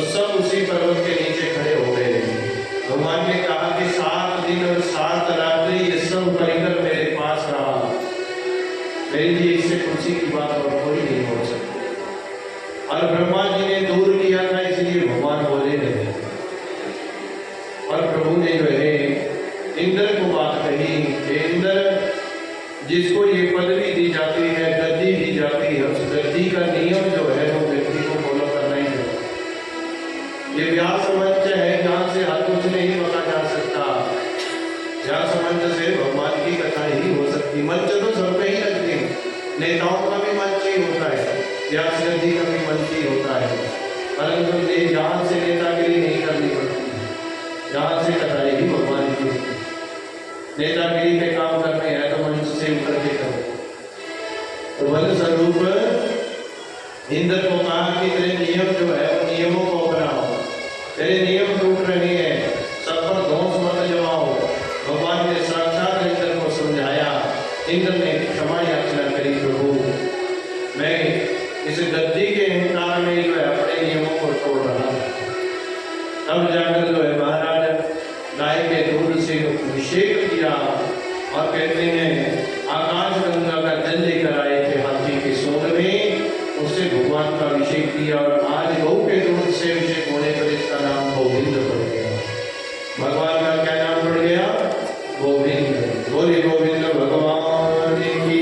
सब उसी पर्वत के नीचे खड़े हो गए। भगवान ने कहा कि 7 दिन और 7 रात्रि ये सब परिकर मेरे पास रहा, मेरे लिए इससे खुशी की बात और कोई नहीं हो सकती। और ब्रह्मा जी ने दूर किया था, इसलिए भगवान बोले नहीं। और प्रभु ने जो है इंद्र को बात कही, इंद्र जिसको ये पदवी दी जाती है, गद्दी दी जाती है, उस गद्दी का नियम जो है वो व्यक्ति को फॉलो करना ही है। ये व्यास मंच है, जहाँ से हर कुछ नहीं बता जा सकता। व्यास मंच से भगवान की कथा ही हो सकती। मंच तो सब पे ही लगते हैं, नेताओं का भी मंच ही होता है, व्यास गद्दी का भी मंच ही होता है, परंतु जहाँ से नेतागिरी नहीं करनी पड़ती, जहाँ से कथा ही भगवान की होती है। नेतागिरी के काम करने हैं तो मंच से उतर के करो। तो बल स्वरूप इंद्र को कहा कि तेरे नियम जो है वो नियमों को अपनाओ, तेरे नियम टूट रहे हैं, सब पर दोष मत जमाओ। भगवान ने साक्षात इंद्र को समझाया। इंद्र ने क्षमा याचना करी, प्रभु मैं इस गद्दी के अहंकार में जो है अपने नियमों को तोड़ रहा हूँ। तब जाकर जो है महाराज गाय के दूध से अभिषेक किया और कहते हैं आकाश गंगा का जल लेकर आए थे हाथी के सूंड में, उससे भगवान का अभिषेक किया। और आज गौ के दूध से अभिषेक होने पर इसका नाम गोविंद पड़ गया। भगवान का क्या नाम पड़ गया? गोविंद। बोले गोविंद भगवान की।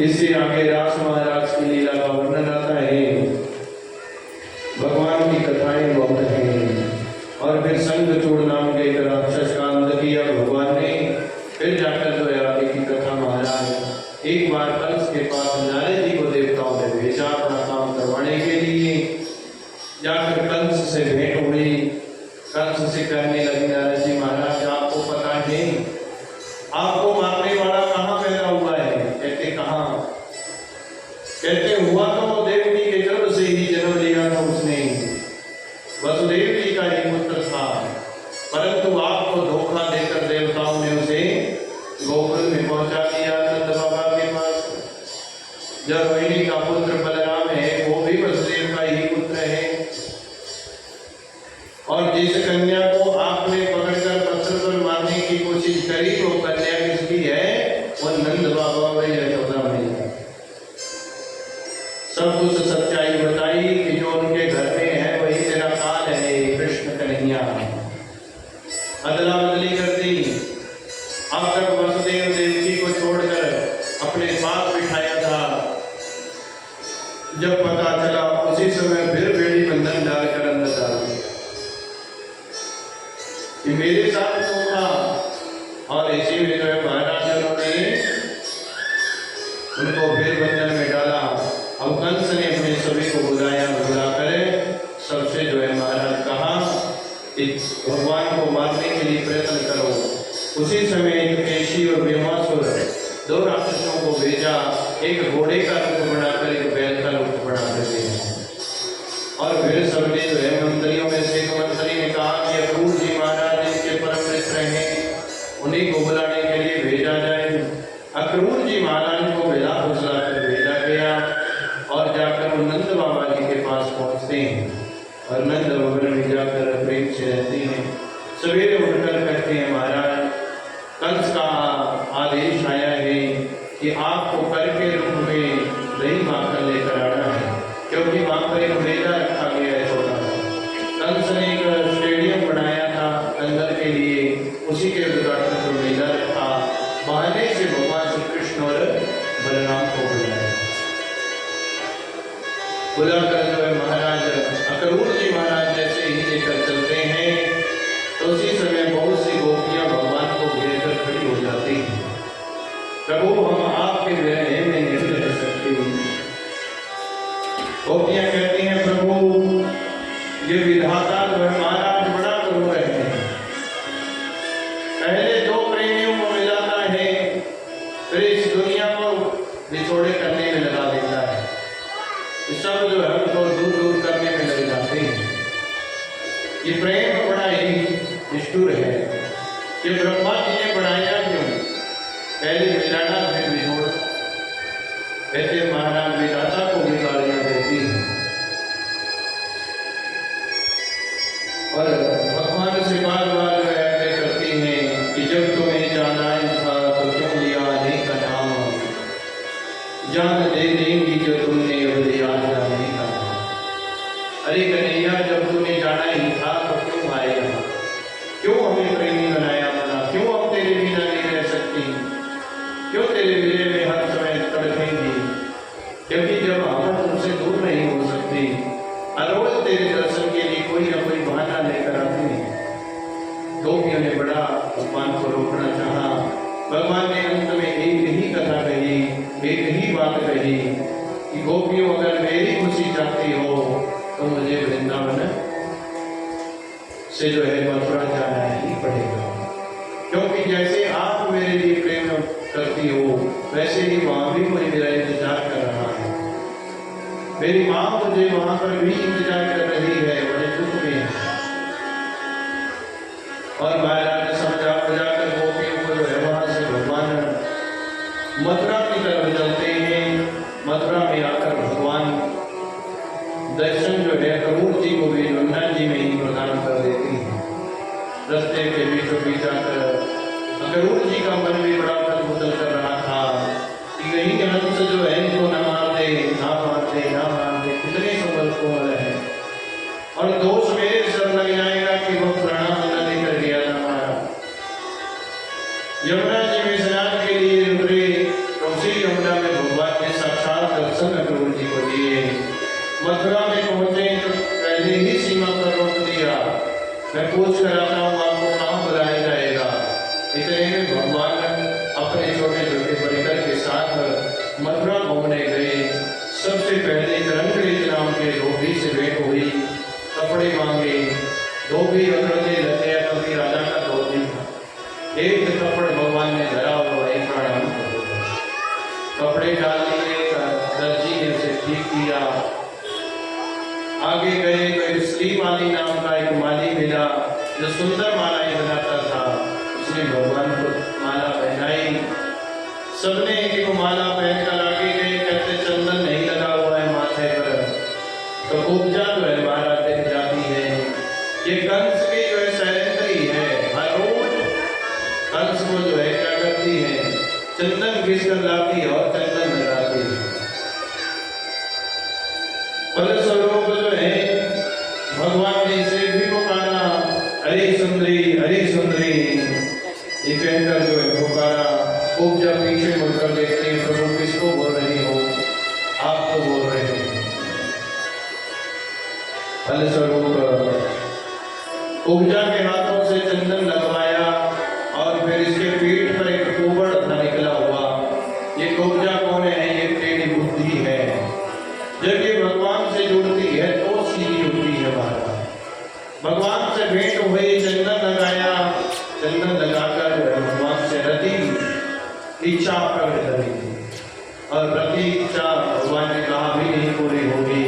इससे आगे रास महाराज की लीला का वर्णन आता है। भगवान की कथाएं बहुत हैं। और फिर संघचूड़ नाम के एक राक्षस का अंत किया भगवान ने। फिर जाकर जो है आगे की कथा महाराज एक बार कंस के पास नारद जी को देवताओं ने भेजा अपना काम करवाने के लिए। जाकर कंस से भेंट हुई। कंस से कहने लगे नारद जी महाराज आपको पता है आपको मारने वाला कहाँ पैदा हुआ है? कहते कहाँ? कहते हुआ तो देवकी के गर्भ से ही जन्म लिया था उसने, वसुदेव जी का ही पुत्र था, परंतु आपको धोखा देकर देवताओं ने उसे गोकुल में पहुंचा दिया नंद बाबा के पास। जो रोहिणी का पुत्र बलराम है वो भी वसुदेव का ही पुत्र है। और जिस कन्या को आपने पकड़कर पत्थर पर मारने की कोशिश करी वो कन्या किसकी है? वो नंद बाबा व यशोदा मैया। सब कुछ सच्चाई बताई कि जो उनके घर में है वही तेरा काल है कृष्ण कन्हैया। अदला बदली कर दी। अब तक वसुदेव देवकी को छोड़कर अपने पास बिठाया था, जब पता चला उसी समय फिर बेड़ी बंधन डालकर अंदर डाल दिया कि मेरे साथ होगा। और इसी में जो है महाराजों ने उनको फिर बंधन में डाला। अब कंस ने अपने सभी को बुलाया, बुलाकर सबसे जो है महाराज कहा कि भगवान को मारने के लिए प्रयत्न करो। उसी समय एक केशी और व्योमासुर 2 राक्षसों को भेजा, एक घोड़े का रूप बनाकर एक बैल का रूप बनाकर भेजा। और फिर सबने जो है मंत्रियों में से एक मंत्री ने कहा कि अक्रूर जी महाराज इनके परम मित्र हैं, उन्हीं को बुलाने के लिए भेजा जाए। अक्रूर जी महाराज को बेला फुसला कर भेजा गया और जाकर वो नंद बाबा जी के पास पहुंचते हैं और नंद भवन में जाकर प्रेम से रहते हैं। सवेरे उठकर कहते हैं महाराज कंस का आदेश आया है कि आपको कर के रूप में दही माखन लेकर आना है, क्योंकि वहां पर एक मेला रखा गया है छोटा सा। कंस ने एक स्टेडियम बनाया था लंगर के लिए, उसी के उद्घाटन पर मेला रखा। बहाने से भगवान श्री कृष्ण और बलराम को बुलाया। बुलाकर जो है महाराज अक्रूर जी महाराज जैसे ही लेकर चलते हैं तो उसी समय बहुत सी गोपियां भगवान को घेर कर खड़ी हो जाती हैं। प्रभु हम आपके विरह में नहीं रह सकते। गोपियां कहती हैं प्रभु ये विधाता जो है महाराज बड़ा करो रहे हैं। पहले 2 प्रेमियों को मिलाता है, फिर इस दुनिया को बिछोड़े करने में लगा देता है। सब जो है उनको दूर दूर करने में लग जाते हैं। ये प्रेम बड़ा ही निष्ठुर है। ये ब्रह्मा जी ने बनाया क्यों? पहले मिलाना फिर बिछोड़। कहते महाराज विधाता को भी गालियां देती है। और भगवान से बार बार ऐसे करती हैं कि जब तुम्हें जाना ही था तो क्यों लिया अनेक नाम, जान दे देंगी जो तुमने अब याद नहीं करना। अरे कन्हैया, जब तुम्हें जाना ही था तो क्यों आए यहाँ, क्यों हमें प्रेमी बनाया मना, क्यों अब तेरे बिना नहीं रह सकती, क्यों तेरे विरह में हर समय तड़पेंगी, क्योंकि जब हम तुमसे दूर नहीं हो सकती, हर रोज तेरे दर्शन के लिए कोई ना कोई बहाना लेकर आती है। गोपियों ने बड़ा भगवान को रोकना चाहा। भगवान ने अंत में एक ही कथा कही, एक ही बात कही कि गोपियों, अगर मेरी खुशी चाहती हो तो मुझे वृंदावन से जो है मथुरा जाना ही पड़ेगा, क्योंकि जैसे आप मेरे लिए प्रेम करती हो वैसे ही वहां भी कोई मेरा इंतजार कर रहा है। मेरी माँ मुझे वहां पर भी इंतजार कर रही है, बड़े दुख में है। और महाराज समझा बुझाकर गोपियों को जो है वहां से भगवान मथुरा की तरफ चलते हैं। मथुरा में आकर भगवान दर्शन जो है कपूर जी को भी यमुना जी में ही प्रदान कर देती है। रास्ते के बीचों बीच आकर कपूर जी का मन भी बड़ा उथल कर रहा था कि कहीं हंस जो है इनको न मार दे, ना मार दे, ना मार दे, कितने सबल कोमल है, और दोष मेरे सर लग जाएगा कि वो प्रणाम न लेकर गया था हमारा। यमुना जी में स्नान के लिए उतरे, उसी यमुना में भगवान ने साक्षात दर्शन कपूर जी को दिए। मथुरा में पहुंचे तो पहले ही सीमा पर रोक दिया, मैं पूछ कर आता हूँ आपको कहाँ बुलाया जाएगा। इतने में भगवान अपने छोटे छोटे परिकर के साथ मथुरा घूमने गए। सबसे पहले रंगरेज नाम के धोबी से भेंट हुई, कपड़े मांगे। धोबी अकड़ने लगे क्योंकि राजा का धोबी था। एक कपड़े भगवान ने धरा और वही प्रणाम कर दिया। कपड़े डाल दिए, दर्जी ने उसे ठीक किया। आगे गए तो एक श्रीमाली नाम का एक माली मिला जो सुंदर मालाएं बनाता था। उसने भगवान को माला पहनाई। सबने एक माला पहनकर आगे गए, कहते चंदन नहीं लगा हुआ है माथे पर। तो उपजा जो है महाराज देख जाती है, ये कंस की जो है सैरेंद्री है। हर रोज कंस को जो है क्या करती है, चंदन घिस कर लाती है और चंदन लगाती है। फलस्वरूप जो है भगवान ने इसे भी पुकारा, हरी सुंदरी, हरी सुंदरी, ये कहकर जो है पुकारा। उपजा पीछे मुड़कर देखते हैं, प्रभु किसको बोल रही हो, आप तो बोल रहे हो। फलस्वरूप उपजा के हाथों से चंदन लगवाया और फिर इसके पीठ पर एक कुबड़ था निकला हुआ। ये उपजा कौन है, ये टेढ़ी बुद्धि है। जब ये भगवान से जुड़ती है तो सीधी होती है। भगवान से भेंट हुई, चंदन लगाया, चंदन लगाकर भगवान से रति इच्छा प्रकट करी और प्रति इच्छा भगवान ने कहा भी नहीं पूरी होगी।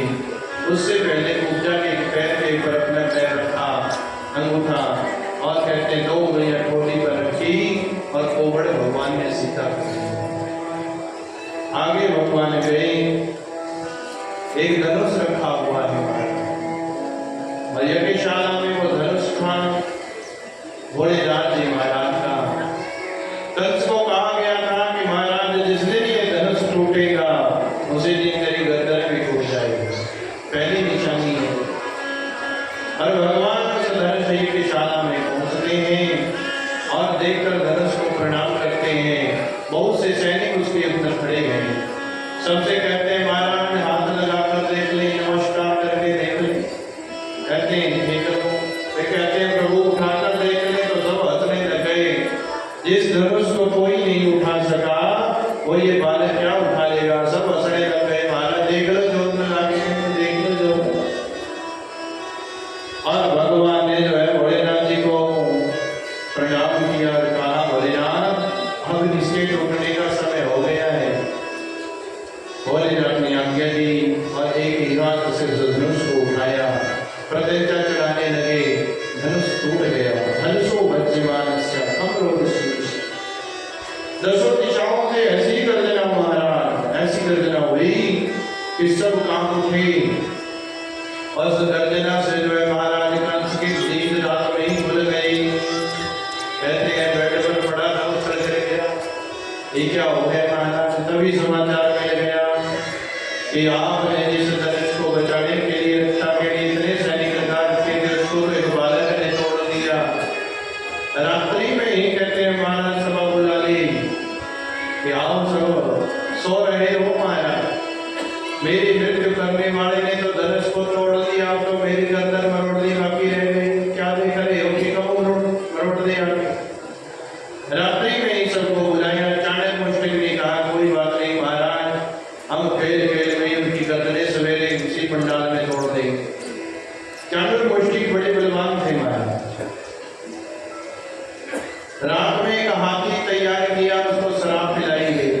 उससे पहले पूजा के पैर के ऊपर अपना पैर रखा, अंगूठा, और कहते 2 उंगलियां ठोड़ी पर रखी और कोबड़ भगवान ने सीधा कर दी। आगे भगवान गए, एक धनुष रखा हुआ है और यज्ञशाला में वो धनुष था भोलेनाथ जी महाराज का। कंस को कहा गया था कि महाराज जिस दिन ये धनुष टूटेगा उसी दिन मेरी गर्दन भी टूट जाएगी, पहली निशानी है। और भगवान उस धनुष यज्ञशाला में पहुंचते हैं और देखकर धनुष को प्रणाम करते हैं। बहुत से सैनिक उसके अंदर खड़े हैं। सबसे कहते हैं महाराज हाथ लगाकर देख ले, नमस्कार करके देख ले। कहते हैं ठीक है, वे कहते हैं प्रभु उठाकर देख ले, तो सब हंसने लग गए। जिस धनुष को कोई नहीं उठा सका वो ये बालक क्या उठा लेगा, सब हंसने लग गए। महाराज देख लो जोर में लागे, देख लो जोर। और भगवान ने जो है भोलेनाथ जी को प्रणाम किया और कहा भोलेनाथ अब इसके टूटने का समय हो गया है। भोलेनाथ ने आज्ञा दी और एक ही हाथ से धनुष को उठाया, प्रतिज्ञा चढ़ाने लगे। धनुष टूट गया। धनुषो भज्यमानस्य अमरोदशीष। 10 दिशाओं से ऐसी गर्जना महाराज, ऐसी गर्जना हुई कि सब कांप उठे। और उस गर्जना से जो है महाराज कंस के तभी समाचार मिल गया कि आपने जिस धनुष को बचाने के लिए रक्षा के लिए इतने सैनिक लगा के उसको एक बालक ने तोड़ दिया। रात्रि में ही कहते हैं महाराज सभा बुला ली कि आओ सब सो रहे हो महाराज, मेरी मृत्यु करने वाले ने तो धनुष को तोड़ दिया, आप तो मेरी गर्दन मरोड़ दी, बाकी रह गई, क्या देख रहे हो कि कब मरोड़ दिया। रात्रि में ही सबको बुलाया। चाणक्य मुष्टिक ने कहा कोई बात नहीं महाराज, हम खेल खेल में उनकी गर्दनें सवेरे उसी पंडाल में तोड़ देंगे। चाणक्य मुष्टिक बड़े बलवान थे महाराज। रात में एक हाथी तैयार किया, उसको शराब पिलाई गई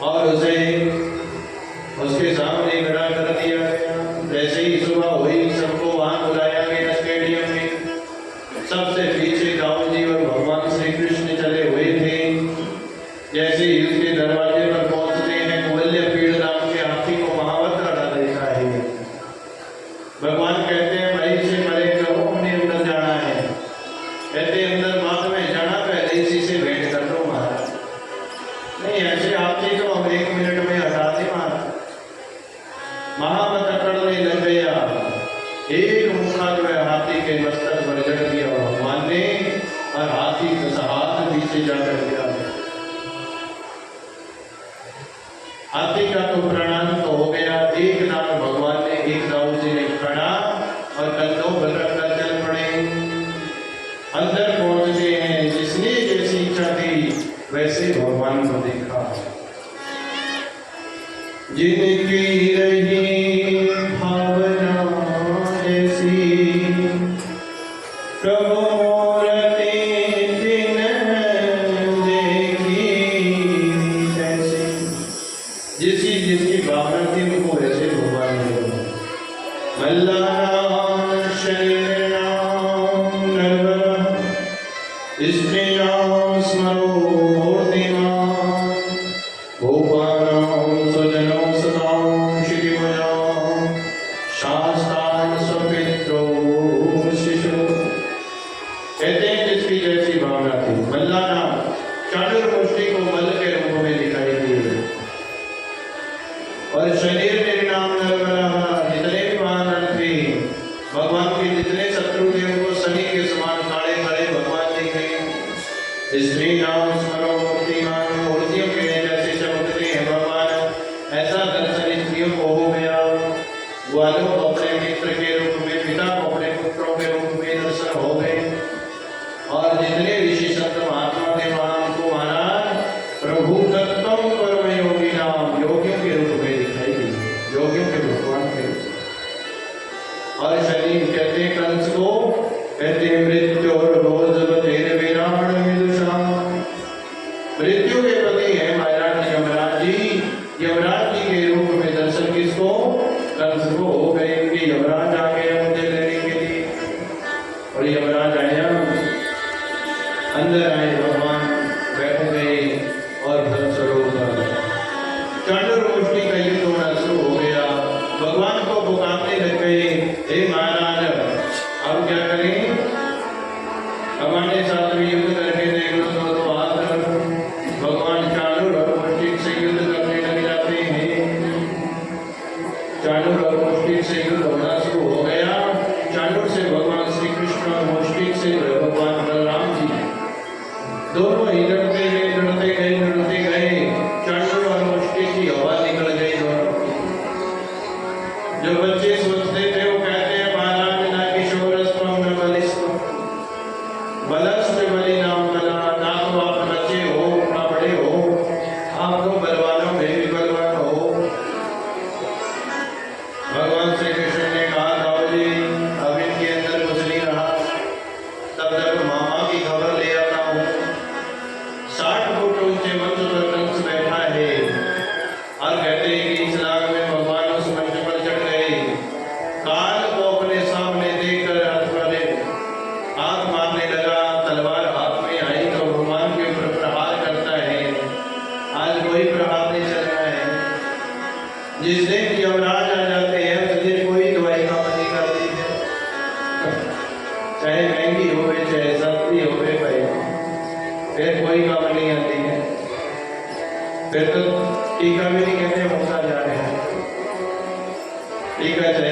और उसे उसके सामने खड़ा कर दिया गया। जैसे ही सुबह हुई सबको वहां बुलाया गया स्टेडियम में। सबसे पीछे दाऊद जी और भगवान श्री कृष्ण चले हुए थे। जैसे ही उसके दरवाजे पर पहुंचते हैं, कुबल्य पीड़ नाम के हाथी को महावत लड़ा देता है। भगवान कहते हैं भाई से मरे कहो, हमने अंदर जाना है। कहते अंदर बाद में जाना, पहले इसी से भेंट कर दो महाराज। नहीं ऐसे हाथी तो हम 1 मिनट में हटा दे महाराज। महावत करने लग गया, एक मुखा जो है हाथी के मस्तक पर जड़ दिया भगवान ने और हाथी का हाथ पीछे जाकर गया। हाथी का तो प्राणांत तो हो गया। एक दान भगवान ने, एक दाऊद जी ने प्रणाम और कंधों पर रखकर चल पड़े। अंदर पहुंचते हैं, जिसने जैसी इच्छा थी वैसे भगवान को देखा। जिनकी रही भावना जैसी प्रभु मूर्ति जिन देखी जैसी, जिसकी जिसकी भावना थी उनको वैसे भगवान ने मल्लानाम शरीराम नरवरम स्त्रीणाम स्मरो मूर्तिमान गोपानां स्वजनों सदां शिखिमयां शास्त्रान् स्वपित्रो शिशु। कहते हैं जिसकी जैसी भावना थी। मल्लाना चाणूरमुष्टि को मल के रूप में दिखाई दी और शरीर निर्नाम नरवरः, जितने भी वाहन थे भगवान के, जितने शत्रु थे उनको शनि के समान काले खड़े भगवान दिखे। स्त्री नाम स्मरो मूर्तिमान, मूर्तियों के जैसे चमकते हैं भगवान, ऐसा दर्शन स्त्रियों को हो गया। ग्वालों को अपने मित्र के रूप में, पिता को अपने पुत्रों के रूप में दर्शन हो गए। और जितने ऋषि संत महात्मा थे वहां हमको महाराज प्रभु तत्वम कर्म योगी नाम, योगियों के रूप में दिखाई दी, योगियों के भगवान के रूप। और शरीर कहते कंस को कहते हैं मृत्यु और तेरे विराण विदुषा, मृत्यु के पति है महाराज यमराज जी। यमराज जी के रूप में दर्शन किसको, कंस को हो गए कि यमराज आ गया मुझे लेने के लिए। और यमराज आया, अंदर आए भगवान, बैठ गए और फलस्वरूप चाणूरमुष्टि का युद्ध होना शुरू हो गया। भगवान को पुकारने लग गए, हे महाराज अब क्या करें, हमारे साथ भी युद्ध करके देख लो तो हाथ रखो। भगवान चाणूर और मुष्टिक से युद्ध करने लग जाते हैं। चाणूर और मुष्टिक से युद्ध होना शुरू हो गया। चाणूर से भगवान श्री कृष्ण और मुष्टिक से भगवान बलराम जी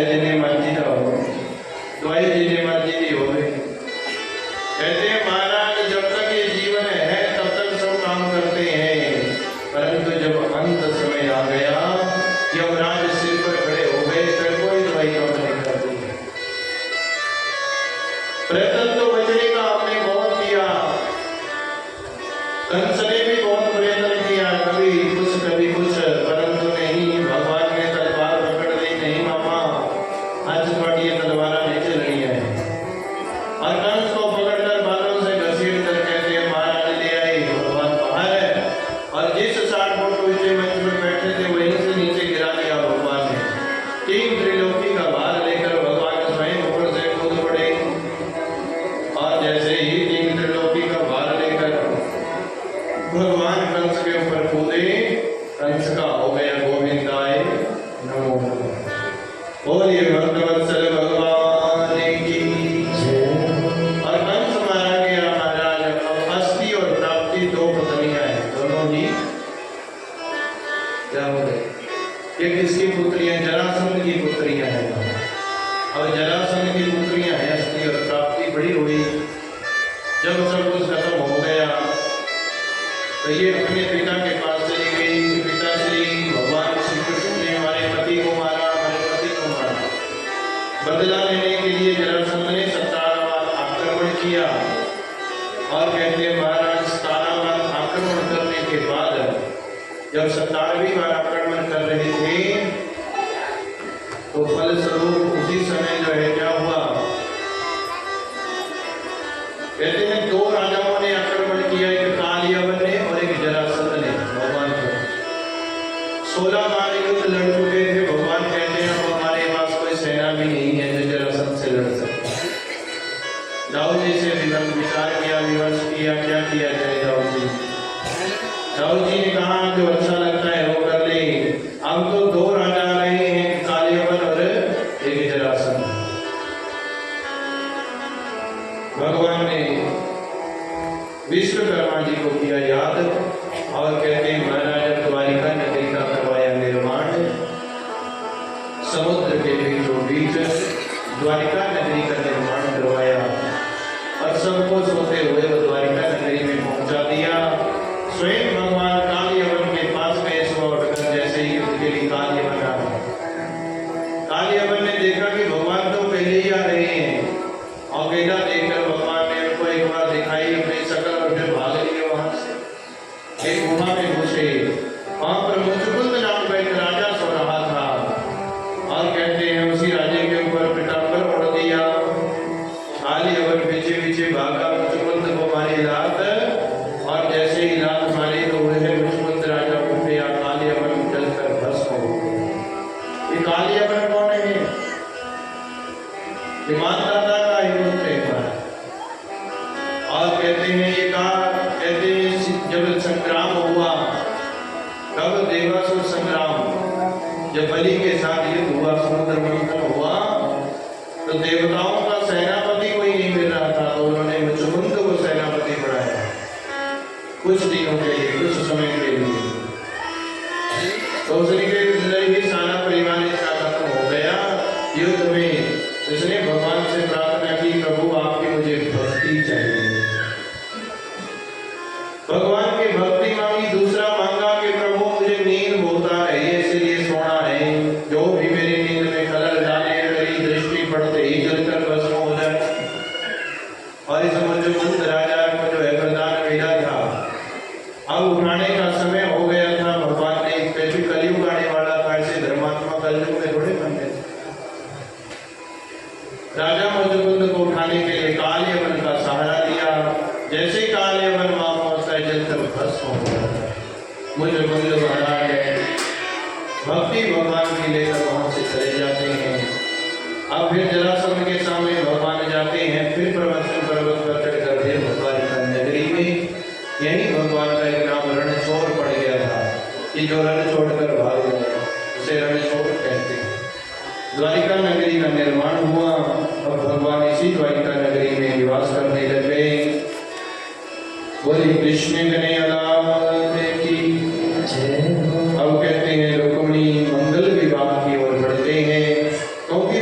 जिन्हें मर्जी ना हो, द्वाई जिन्हें मर्जी नहीं हो गई। कहते हैं महाराज जब तक ये जीवन है तब तक सब काम करते हैं, परंतु जब अंत समय आ गया, यमराज सिर पर खड़े हो गए, फिर कोई दवाई काम नहीं करती है। प्रयत्न तो बचने का आपने बहुत किया, कंस ने भी बहुत प्रयत्न किया, कभी कुछ, परंतु नहीं, भगवान ने तलवार पकड़ ली, नहीं मामा आज तुम्हारी ये तलवार नहीं चलनी है। और कंस को पकड़कर बालों से घसीट कर कहते हैं महाराज ले आई, भगवान बाहर है, और जिस 60 फुट ऊंचे मंच पर बैठे थे वहीं से नीचे गिरा दिया भगवान ने। 3 त्रिलोकी का भार लेकर भगवान स्वयं ऊपर से कूद पड़े, और जैसे ही 3 त्रिलोकी का भार लेकर भगवान कंस के ऊपर कूदे, कंस का हो गया गोविंदाय नमो नमः। बोलिए भक्तवत्सल भगवान की जय। और कंस मारा गया महाराज। अब अस्थि और प्राप्ति 2 पत्नियां हैं, दोनों ही क्या हो गए? ये किसकी पुत्रियां? जरासंध की पुत्रियां हैं। और जरासंध की पुत्रियां हैं अस्थि और प्राप्ति। बड़ी हुई जब सब कुछ खत्म हो गया तो ये अपने पिता के पास चली गई। पिताश्री भगवान श्री कृष्ण ने हमारे पति को मारा, बदला लेने के लिए जरासंध ने 17 बार आक्रमण किया। और कहते हैं महाराज 17 बार आक्रमण करने के बाद जब 17वीं बार आक्रमण कर रहे थे तो फलस्वरूप उसी समय जो है क्या हुआ, कहते हैं 2 राजाओं ने आक्रमण किया, एक कालियावन ने और एक जरासंध ने भगवान को। 16 बार युद्ध लड़ चुके थे। भगवान कहते हैं अब हमारे पास कोई सेना भी नहीं है जो जरासंध से लड़ सकता। दाऊद जी से विचार किया, विमर्श किया, क्या किया जाए। दाऊद जी ने कहा जो अच्छा लगता है वो कर ले। अब तो 2 राजा आ रहे हैं, कालियावन और एक जरासंध। भगवान ने विश्वकर्मा जी को किया याद और कहते हैं महाराज द्वारिका नगरी का करवाया निर्माण। समुद्र के बीचों बीच द्वारिका नगरी का निर्माण करवाया और सबको सोते हुए वो द्वारिका नगरी में पहुंचा दिया। स्वयं भगवान कालियावन के पास गए सुबह उठकर, जैसे ही युद्ध के लिए कालियावन आया। कालियावन ने देखा कि भगवान तो पहले ही आ रहे हैं। अकेला देखकर भगवान ने उनको एक बार दिखाई अपनी शकल और फिर भाग लिए वहां से। एक गुफा में घुसे, वहां पर मुचकुंद नाम का एक राजा सो रहा था और कहते हैं उसी राजे के ऊपर पीताम्बर ओढ़ दिया। कालियावन पीछे पीछे भागा, मुचकुंद को मारी लात, और जैसे ही लात मारी तो वह मुचकुंद राजा उठे, कालियावन जलकर भस्म हो गया। ये कालियावन कौन है? ईमानदाता का ही पुत्र है। और कहते हैं ये कहा, कहते हैं जब संग्राम हुआ, कब देवासुर संग्राम, जब बलि के साथ युद्ध हुआ, समुद्र मंथन हुआ, तो देवताओं का सेनापति कोई नहीं मिल रहा था, तो उन्होंने मुचकुंद को सेनापति बनाया कुछ दिनों के लिए, कुछ समय के लिए। तो उसके अंदर ही सारा परिवार इसका खत्म हो गया युद्ध में। इसने भगवान से प्रार्थना की प्रभु आपकी मुझे भक्ति चाहिए। भगवान की भक्ति मांगी। दूसरा मांगा कि प्रभु मुझे नींद बहुत आ रही है इसलिए सोना है, जो भी मेरी नींद में खलल डाले मेरी दृष्टि पड़ते ही जलकर भस्म हो जाए। और इस मुचकुंद राजा को जो है प्रदान मिला था, अब उठाने का समय हो गया था। भगवान ने कैसे कलयुग आने वाला था, ऐसे धर्मात्मा कलयुग में थोड़े बनते थे। राजा मुचकुंद को उठाने के लिए कालियावन का सहारा लिया। जैसे कालियावन वहां पहुंचता है जलकर भस्म हो जाता है। मुचकुंद महाराज भक्ति भगवान की लेकर वहां से चले जाते हैं। अब फिर जरासंध के सामने भगवान जाते हैं, फिर प्रवचन पर्वत पर चढ़कर फिर द्वारिका नगरी में। यही भगवान का एक नाम रणछोड़ पड़ गया था कि जो रण छोड़कर भाग गया उसे रणछोड़ कहते हैं। द्वारिका नगरी का निर्माण हुआ और भगवान इसी द्वारिका नगरी में निवास करने लगे। बोली कृष्ण कन्हैया लाल की जय। अब कहते हैं रुक्मिणी मंगल विवाह की ओर बढ़ते हैं, क्योंकि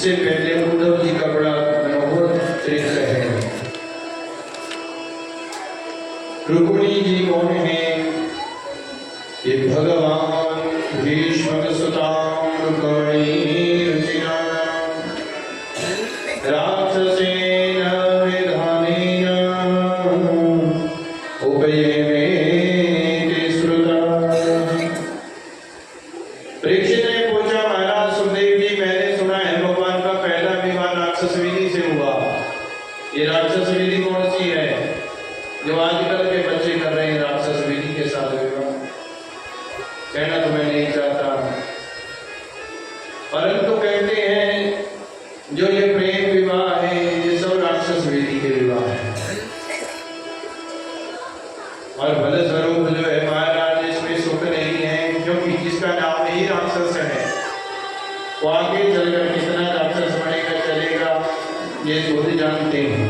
इससे पहले उद्धव जी का बड़ा मनोहर चरित्र है। रुक्मिणी जी कौन है? ये भगवान भीष्म सुतां रुक्मिणी रुचिरा राक्षसेन विधानेन उपयेमे श्रुता। परीक्षित ने पूछा, महाराज सुखदेव जी, मैंने सुना है भगवान का पहला विवाह राक्षस विधि से हुआ। ये राक्षस विधि कौन सी है जो आजकल के बच्चे कर रहे हैं? राक्षस विधि के साथ विवाह कहना तो मैं नहीं चाहता, परंतु कहते हैं जो ये प्रेम विवाह है ये सब राक्षस विधि के विवाह है। और भले स्वरूप जो है महाराज इसमें सुख नहीं है, क्योंकि जिसका नाम ही राक्षस है वो आगे चलकर कितना राक्षस बनेगा चलेगा ये खुद जानते हैं।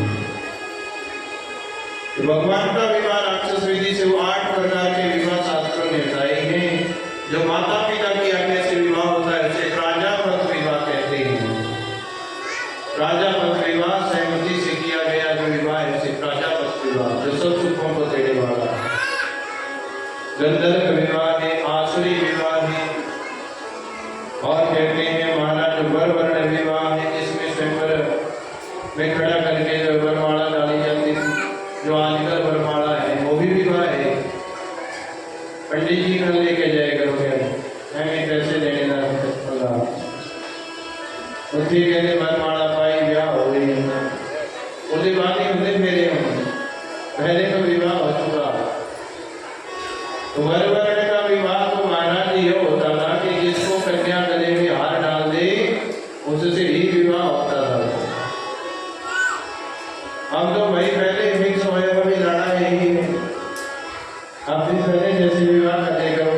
तो भगवान का विवाह राक्षस विधि से वो 8 प्रकार के विवाह शास्त्रों में बताए हैं। जो माता पिता की आज्ञा से विवाह होता है उसे प्राजापत विवाह कहते हैं। प्राजापत विवाह सहमति से किया गया जो विवाह है उसे प्राजापत विवाह, जो सब सुखों को देने वाला है। गंधर्व विवाह है, आसुरी विवाह है, और कहते हैं महाराज जो वरवर्ण विवाह है, इसमें स्वयंवर में खड़ा करके जो वरमाला डाली जाती है, जो आजकल वरमाला है वो भी विवाह है। पंडित जी कर लेके जाए करोगे, हमें कैसे देने ना उसकी कहते वरमाला पाई ब्याह हो गई, उसके बाद ही होते मेरे पहले तो विवाह हो चुका। तो वरवर्ण का विवाह तो महाराज ये होता था कि जिसको कन्या गले में हार डाल दे उससे ही विवाह होता था। हम तो भाई पहले फिक्स होए हुए भी लड़ा यही है, अब भी पहले जैसे विवाह करने करो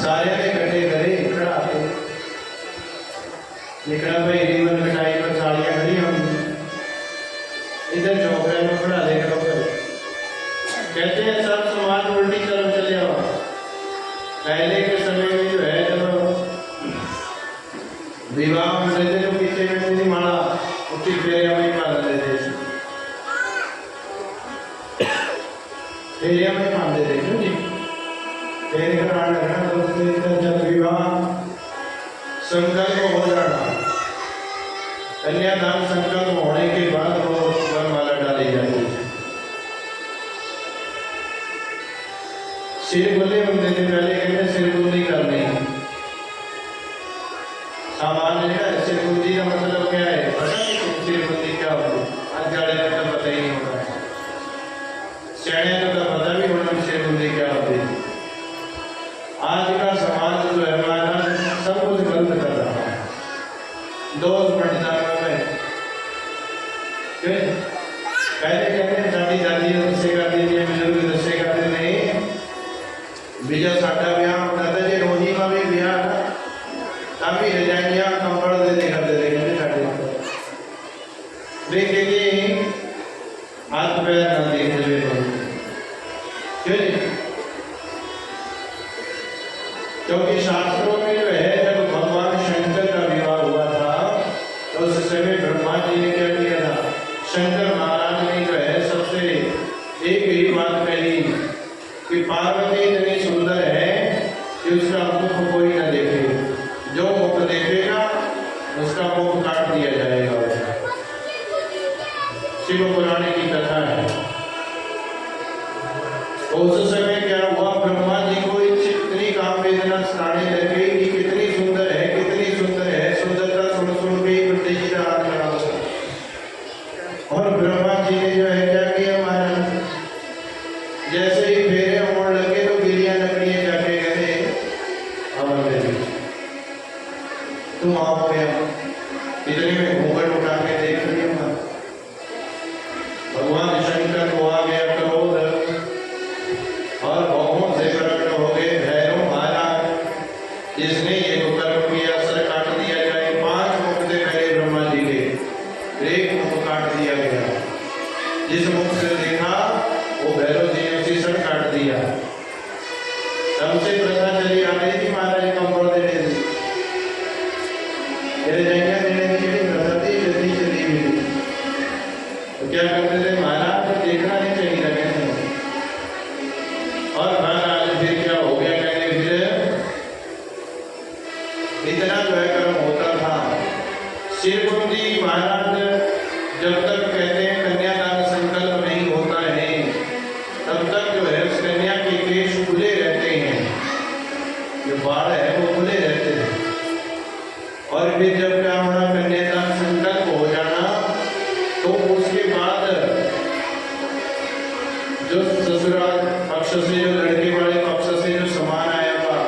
सारे ने इकट्ठे करे इकड़ा निकला भाई रिवर कटाई पर साड़ियाँ खड़ी हम इधर चौकड़े में खड़ा दे करो। कहते हैं सब समाज उल्टी तरफ चले आओ। पहले के समय में जो है जब विवाह में रहते जो पीछे में नहीं माला उसकी फेरिया में मार देते, फेरिया में मार देते क्यों जी? फेरे कराने लगना तो उससे जब विवाह संकल्प हो जाना, कन्यादान संकल्प होने के बाद वो वरमाला डाली जाती है। सिर बुल्ली बनते थे पहले, कहते सिर बुल्ली करनी सामान्य है। सिर बुल्ली का मतलब क्या है पता नहीं? सिर बुल्ली क्या होती है आज जाने का तो पता ही नहीं होता है, सियाने को तो पता भी होना सिर बुल्ली क्या होती है। आज का समाज जो है हमारा सब कुछ गलत कर रहा है, दोष पंडितानों में। पहले कहते हैं दादी दादी दस्से करती थी, बुजुर्ग दस्से करते नहीं। बीजा साडा ब्याह होता था जी रोजी का भी ब्याह तभी रजाइयाँ कंबल दे दे करते थे कहते साडे देखेंगे हाथ पैर ना देख ले क्यों? क्योंकि शास्त्रों में जो है जब भगवान शंकर का विवाह हुआ था तो उस समय ब्रह्मा जी ने क्या किया था? शंकर महाराज ने जो है सबसे एक ही बात कही कि पार्वती इतनी सुंदर है कि उसका मुख कोई न देखे, जो मुख देखेगा उसका मुख काट दिया जाएगा। शिव पुराण की कथा है। तो उस समय क्या हुआ? ब्रह्मा जी को इतनी काम वेदना सुनाने लगे कि कितनी सुंदर है, कितनी सुंदर है। सुंदरता सुन सुन के ही ब्रह्मा जी का हाथ खड़ा हो गया। और ब्रह्मा जी ने जो है क्या किया महाराज, जैसे ही फेरे होने लगे तो गिरियां लकड़ियां जाके गए अमर देवी तुम आप पे इतने में घूंघट उठा के देख रही हो। भगवान शंकर को आ गया क्रोध और भौहों से प्रकट हो गए भैरव महाराज, जिसने ये कर्म किया सर काट दिया जाए। 5 मुख थे पहले ब्रह्मा जी के, एक मुख काट दिया गया। जिस मुख से देखा वो भैरव जी ने उसी सर काट दिया। तब से प्रथा चली आ रही थी महाराज कंबल देने जो ससुराल पक्ष से, जो लड़के वाले पक्ष से जो सामान आया था,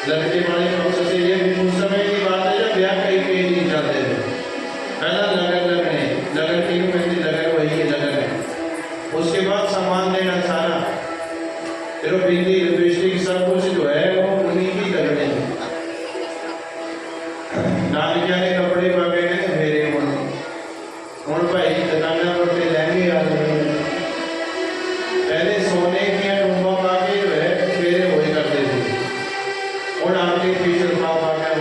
लड़के वाले पक्ष से, ये उस समय की बात है जब ब्याह कई नहीं जाते थे। पहला लगन तीनों में से लगन वही है, लगन है। उसके बाद सामान देना सारा, फिर बिंदी लिपस्टिक सब कुछ जो है वो उन्हीं की लगन है। नानकिया ने कपड़े पाके ने फेरे हूँ भाई दुकाना पर लहंगे आ गए। पहले सोने की टूंबा पाके जो है फेरे वही करते थे, और आगे फीचर पाके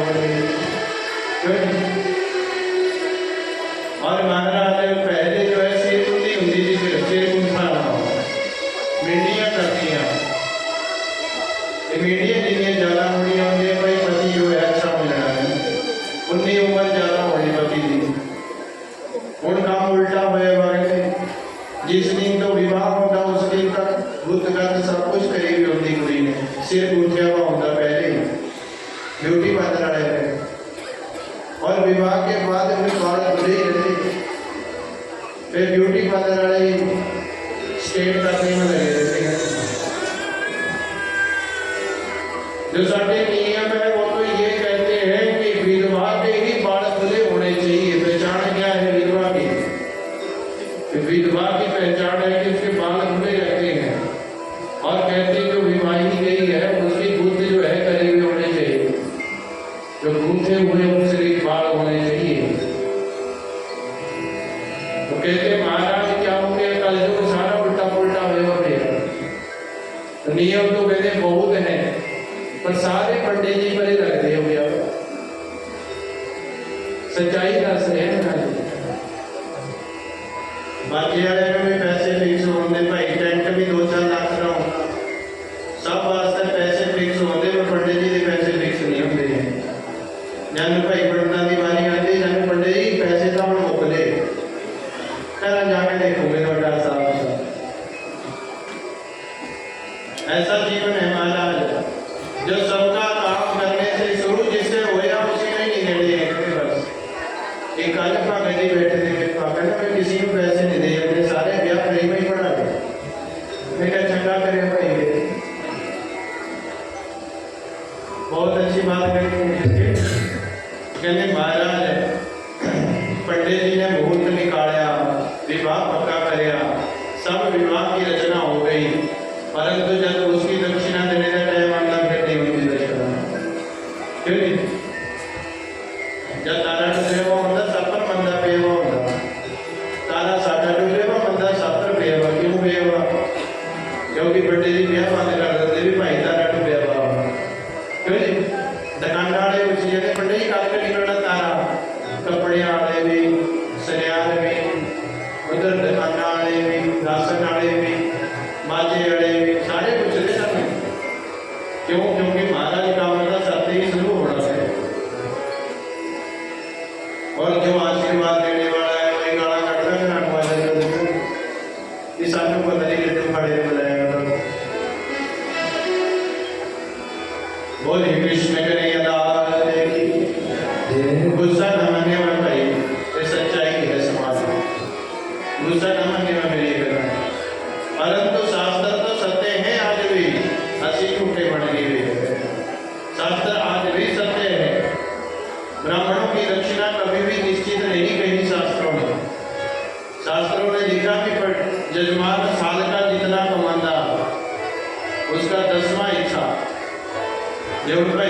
और महाराज पहले जो है सिर कुंडी होती थी, सिर कुंठा मीडिया करती हैं। मीडिया जिन्हें ज्यादा होनी होती है भाई पति जो है अच्छा मिलना है, उन्नी उम्र ज्यादा होनी पति की। उन काम उल्टा हुए वाले जिस दिन तो विवाह होगा उस दिन तक बुद्धगत सब कुछ करी हुई होती कुड़ी ने, सिर गुंथिया हुआ होता पहले ब्यूटी पार्लर आए थे, और विवाह के बाद अपने बाल खुले ही रहते, फिर ब्यूटी पार्लर वाले स्टेट करने में लगे रहते हैं। जो साढ़े नियम है वो तो ये कहते हैं कि विधवा के ही बाल खुले होने चाहिए। पहचान क्या है विधवा की? विधवा की पहचान है कि उसके बाल खुले रहते हैं, और कहते हैं जो विवाही गई है उसकी बुद्ध जो है करी हुई होने चाहिए, जो गूंथे हुए उसके बाल होने चाहिए। तो कहते महाराज क्या हो गया, कल जो सारा उल्टा पुल्टा हुआ भैया। नियम तो कहते बहुत है, पर सारे पंडित जी पर ही रख दिए भैया। सच्चाई का है ना। बाकी वाले में भी पैसे फिक्स होंगे भाई, टेंट भी 2-4 लाख का होगा, सब वास्ते पैसे फिक्स होंगे, पर पंडित जी के पैसे फिक्स नहीं होंगे। जन भाई पढ़ना की बारी आती, जन पंडित जी पैसे तो हम मोकले करा जाके देखोगे बड़ा साहब। ऐसा जीवन है महाराज जो सबका काम करने से शुरू जिससे होया उसी में नहीं नेड़े हैं। बस एक काले भागे जी बैठे थे, पागल में किसी को पैसे नहीं दे, अपने सारे ब्याह फ्री में ही पढ़ा गए। मैं क्या चंगा करे भाई, बहुत अच्छी बात करी। कहने महाराज पंडित जी ने मुहूर्त निकाला, विवाह पक्का कराया, सब विवाह की रचना हो गई, परंतु जब उसकी दक्षिणा देने का टाइम आना फिर नहीं होती दक्षिणा। क्यों नहीं? जब तारा डुबेवा होता सब पर मंदा पेवा होता, तारा साढ़ा डुबेवा मंदा सब पर पेवा। क्यों पेवा? क्योंकि बड़े जी ब्याह बंद कर देते भी भाई तारा डुबेवा। क्यों नहीं? दुकान वाले उस जगह पंडित जी काट के निकलना तारा, कपड़े वाले भी, सनियार भी, उधर दुकान वाले भी, राशन वाले भी, बाजे वाले भी, सारे कुछ ले सकते। क्यों? क्योंकि महाराज का मतलब सत्य ही शुरू होना है, और जो आशीर्वाद देने वाला है वही गाला काटना है। इस आदमी को पता नहीं कितने फाड़े बुलाया। बोले कृष्ण कन्हैया लाल की। गुस्सा न मानने वाला भाई, ये सच्चाई है समाज में। गुस्सा न मानने वाला मेरी करना है, परंतु शास्त्र तो सत्य है आज भी, हंसी झूठे बन गए। शास्त्र आज भी सत्य है। ब्राह्मणों की दक्षिणा कभी भी निश्चित नहीं कही शास्त्रों में। शास्त्रों ने लिखा कि जजमान साल का जितना कमांदा उसका 10वां हिस्सा जो उनका